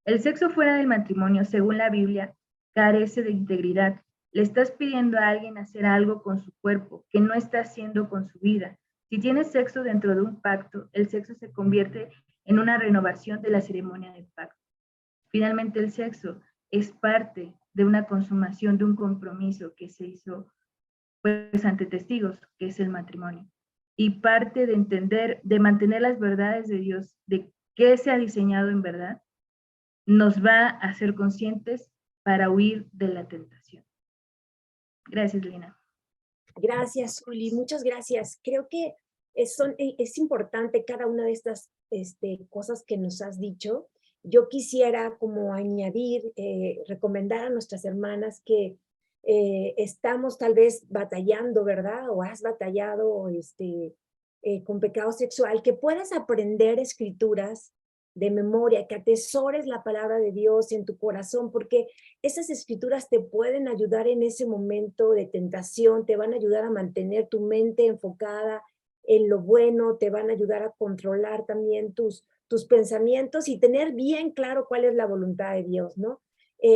El sexo fuera del matrimonio, según la Biblia, carece de integridad. Le estás pidiendo a alguien hacer algo con su cuerpo que no está haciendo con su vida. Si tienes sexo dentro de un pacto, el sexo se convierte en una renovación de la ceremonia del pacto. Finalmente, el sexo es parte de una consumación de un compromiso que se hizo pues ante testigos, que es el matrimonio. Y parte de entender, de mantener las verdades de Dios, de qué se ha diseñado en verdad, nos va a hacer conscientes para huir de la tentación. Gracias, Lina. Gracias, Juli, muchas gracias. Creo que es importante cada una de estas cosas que nos has dicho. Yo quisiera como añadir, recomendar a nuestras hermanas que estamos tal vez batallando, ¿verdad? O has batallado con pecado sexual, que puedas aprender escrituras de memoria, que atesores la palabra de Dios en tu corazón, porque esas escrituras te pueden ayudar en ese momento de tentación, te van a ayudar a mantener tu mente enfocada en lo bueno, te van a ayudar a controlar también tus pensamientos y tener bien claro cuál es la voluntad de Dios, ¿no?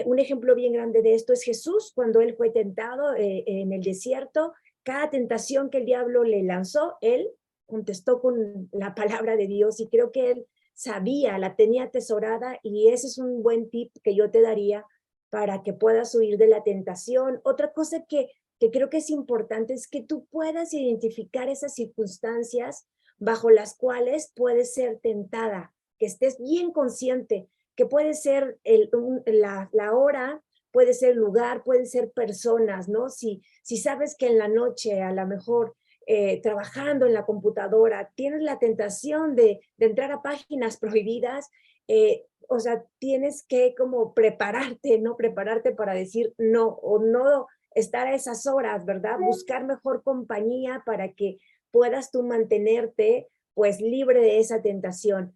Un ejemplo bien grande de esto es Jesús, cuando él fue tentado en el desierto. Cada tentación que el diablo le lanzó, él contestó con la palabra de Dios, y creo que él sabía, la tenía atesorada, y ese es un buen tip que yo te daría para que puedas huir de la tentación. Otra cosa que creo que es importante es que tú puedas identificar esas circunstancias bajo las cuales puedes ser tentada, que estés bien consciente, que puede ser la hora, puede ser el lugar, pueden ser personas, ¿no? Si sabes que en la noche a lo mejor trabajando en la computadora tienes la tentación de entrar a páginas prohibidas, o sea, tienes que como prepararte, ¿no? Prepararte para decir no, o no estar a esas horas, ¿verdad? Buscar mejor compañía para que puedas tú mantenerte pues libre de esa tentación.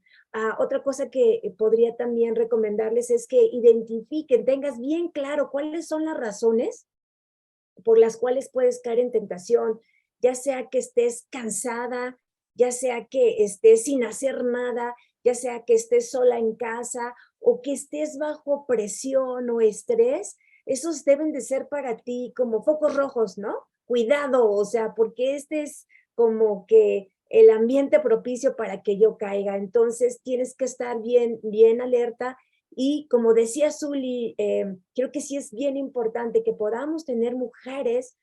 Otra cosa que podría también recomendarles es que identifiquen, tengas bien claro cuáles son las razones por las cuales puedes caer en tentación, ya sea que estés cansada, ya sea que estés sin hacer nada, ya sea que estés sola en casa o que estés bajo presión o estrés. Esos deben de ser para ti como focos rojos, ¿no? Cuidado, o sea, porque este es como que el ambiente propicio para que yo caiga. Entonces tienes que estar bien, bien alerta. Y como decía Zuli, creo que sí es bien importante que podamos tener mujeres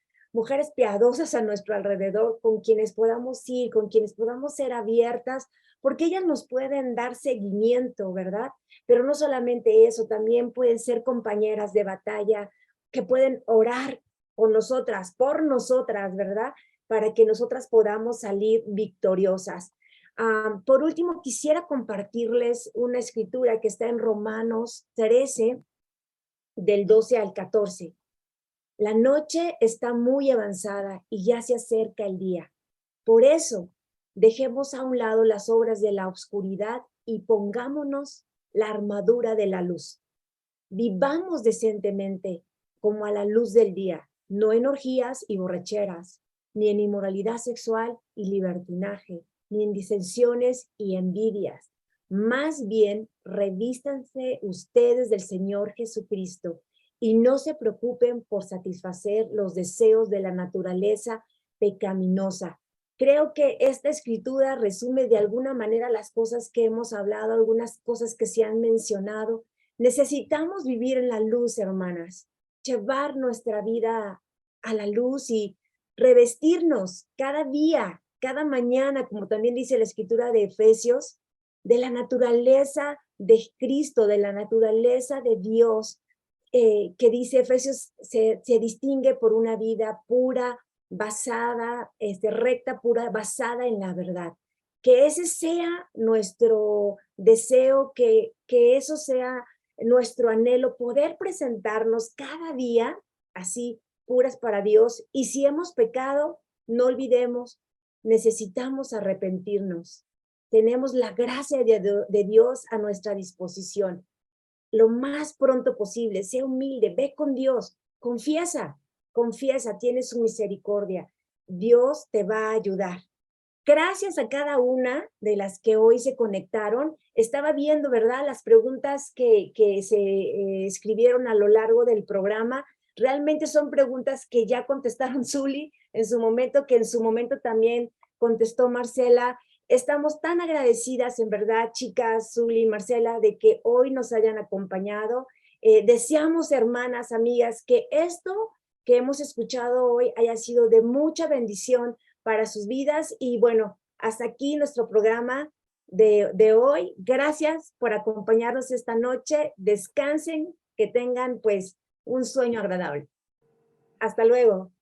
piadosas a nuestro alrededor, con quienes podamos ir, con quienes podamos ser abiertas, porque ellas nos pueden dar seguimiento, ¿verdad? Pero no solamente eso, también pueden ser compañeras de batalla, que pueden orar por nosotras, ¿verdad? Para que nosotras podamos salir victoriosas. Por último, quisiera compartirles una escritura que está en Romanos 13, del 12 al 14. La noche está muy avanzada y ya se acerca el día. Por eso, dejemos a un lado las obras de la oscuridad y pongámonos la armadura de la luz. Vivamos decentemente como a la luz del día, no en orgías y borracheras, ni en inmoralidad sexual y libertinaje, ni en disensiones y envidias. Más bien, revístanse ustedes del Señor Jesucristo y no se preocupen por satisfacer los deseos de la naturaleza pecaminosa. Creo que esta escritura resume de alguna manera las cosas que hemos hablado, algunas cosas que se han mencionado. Necesitamos vivir en la luz, hermanas, llevar nuestra vida a la luz y revestirnos cada día, cada mañana, como también dice la escritura de Efesios, de la naturaleza de Cristo, de la naturaleza de Dios, que dice Efesios se distingue por una vida pura, basada, recta, pura, basada en la verdad. Que ese sea nuestro deseo, que eso sea nuestro anhelo, poder presentarnos cada día así, puras para Dios. Y si hemos pecado, no olvidemos, necesitamos arrepentirnos. Tenemos la gracia de Dios a nuestra disposición. Lo más pronto posible, sé humilde, ve con Dios, confiesa, tiene su misericordia. Dios te va a ayudar. Gracias a cada una de las que hoy se conectaron. Estaba viendo, ¿verdad?, las preguntas que se escribieron a lo largo del programa. Realmente son preguntas que ya contestaron Zuli en su momento, que en su momento también contestó Marcela. Estamos tan agradecidas, en verdad, chicas, Zuli y Marcela, de que hoy nos hayan acompañado. Deseamos, hermanas, amigas, que esto que hemos escuchado hoy haya sido de mucha bendición para sus vidas. Y bueno, hasta aquí nuestro programa de hoy. Gracias por acompañarnos esta noche. Descansen, que tengan pues un sueño agradable. Hasta luego.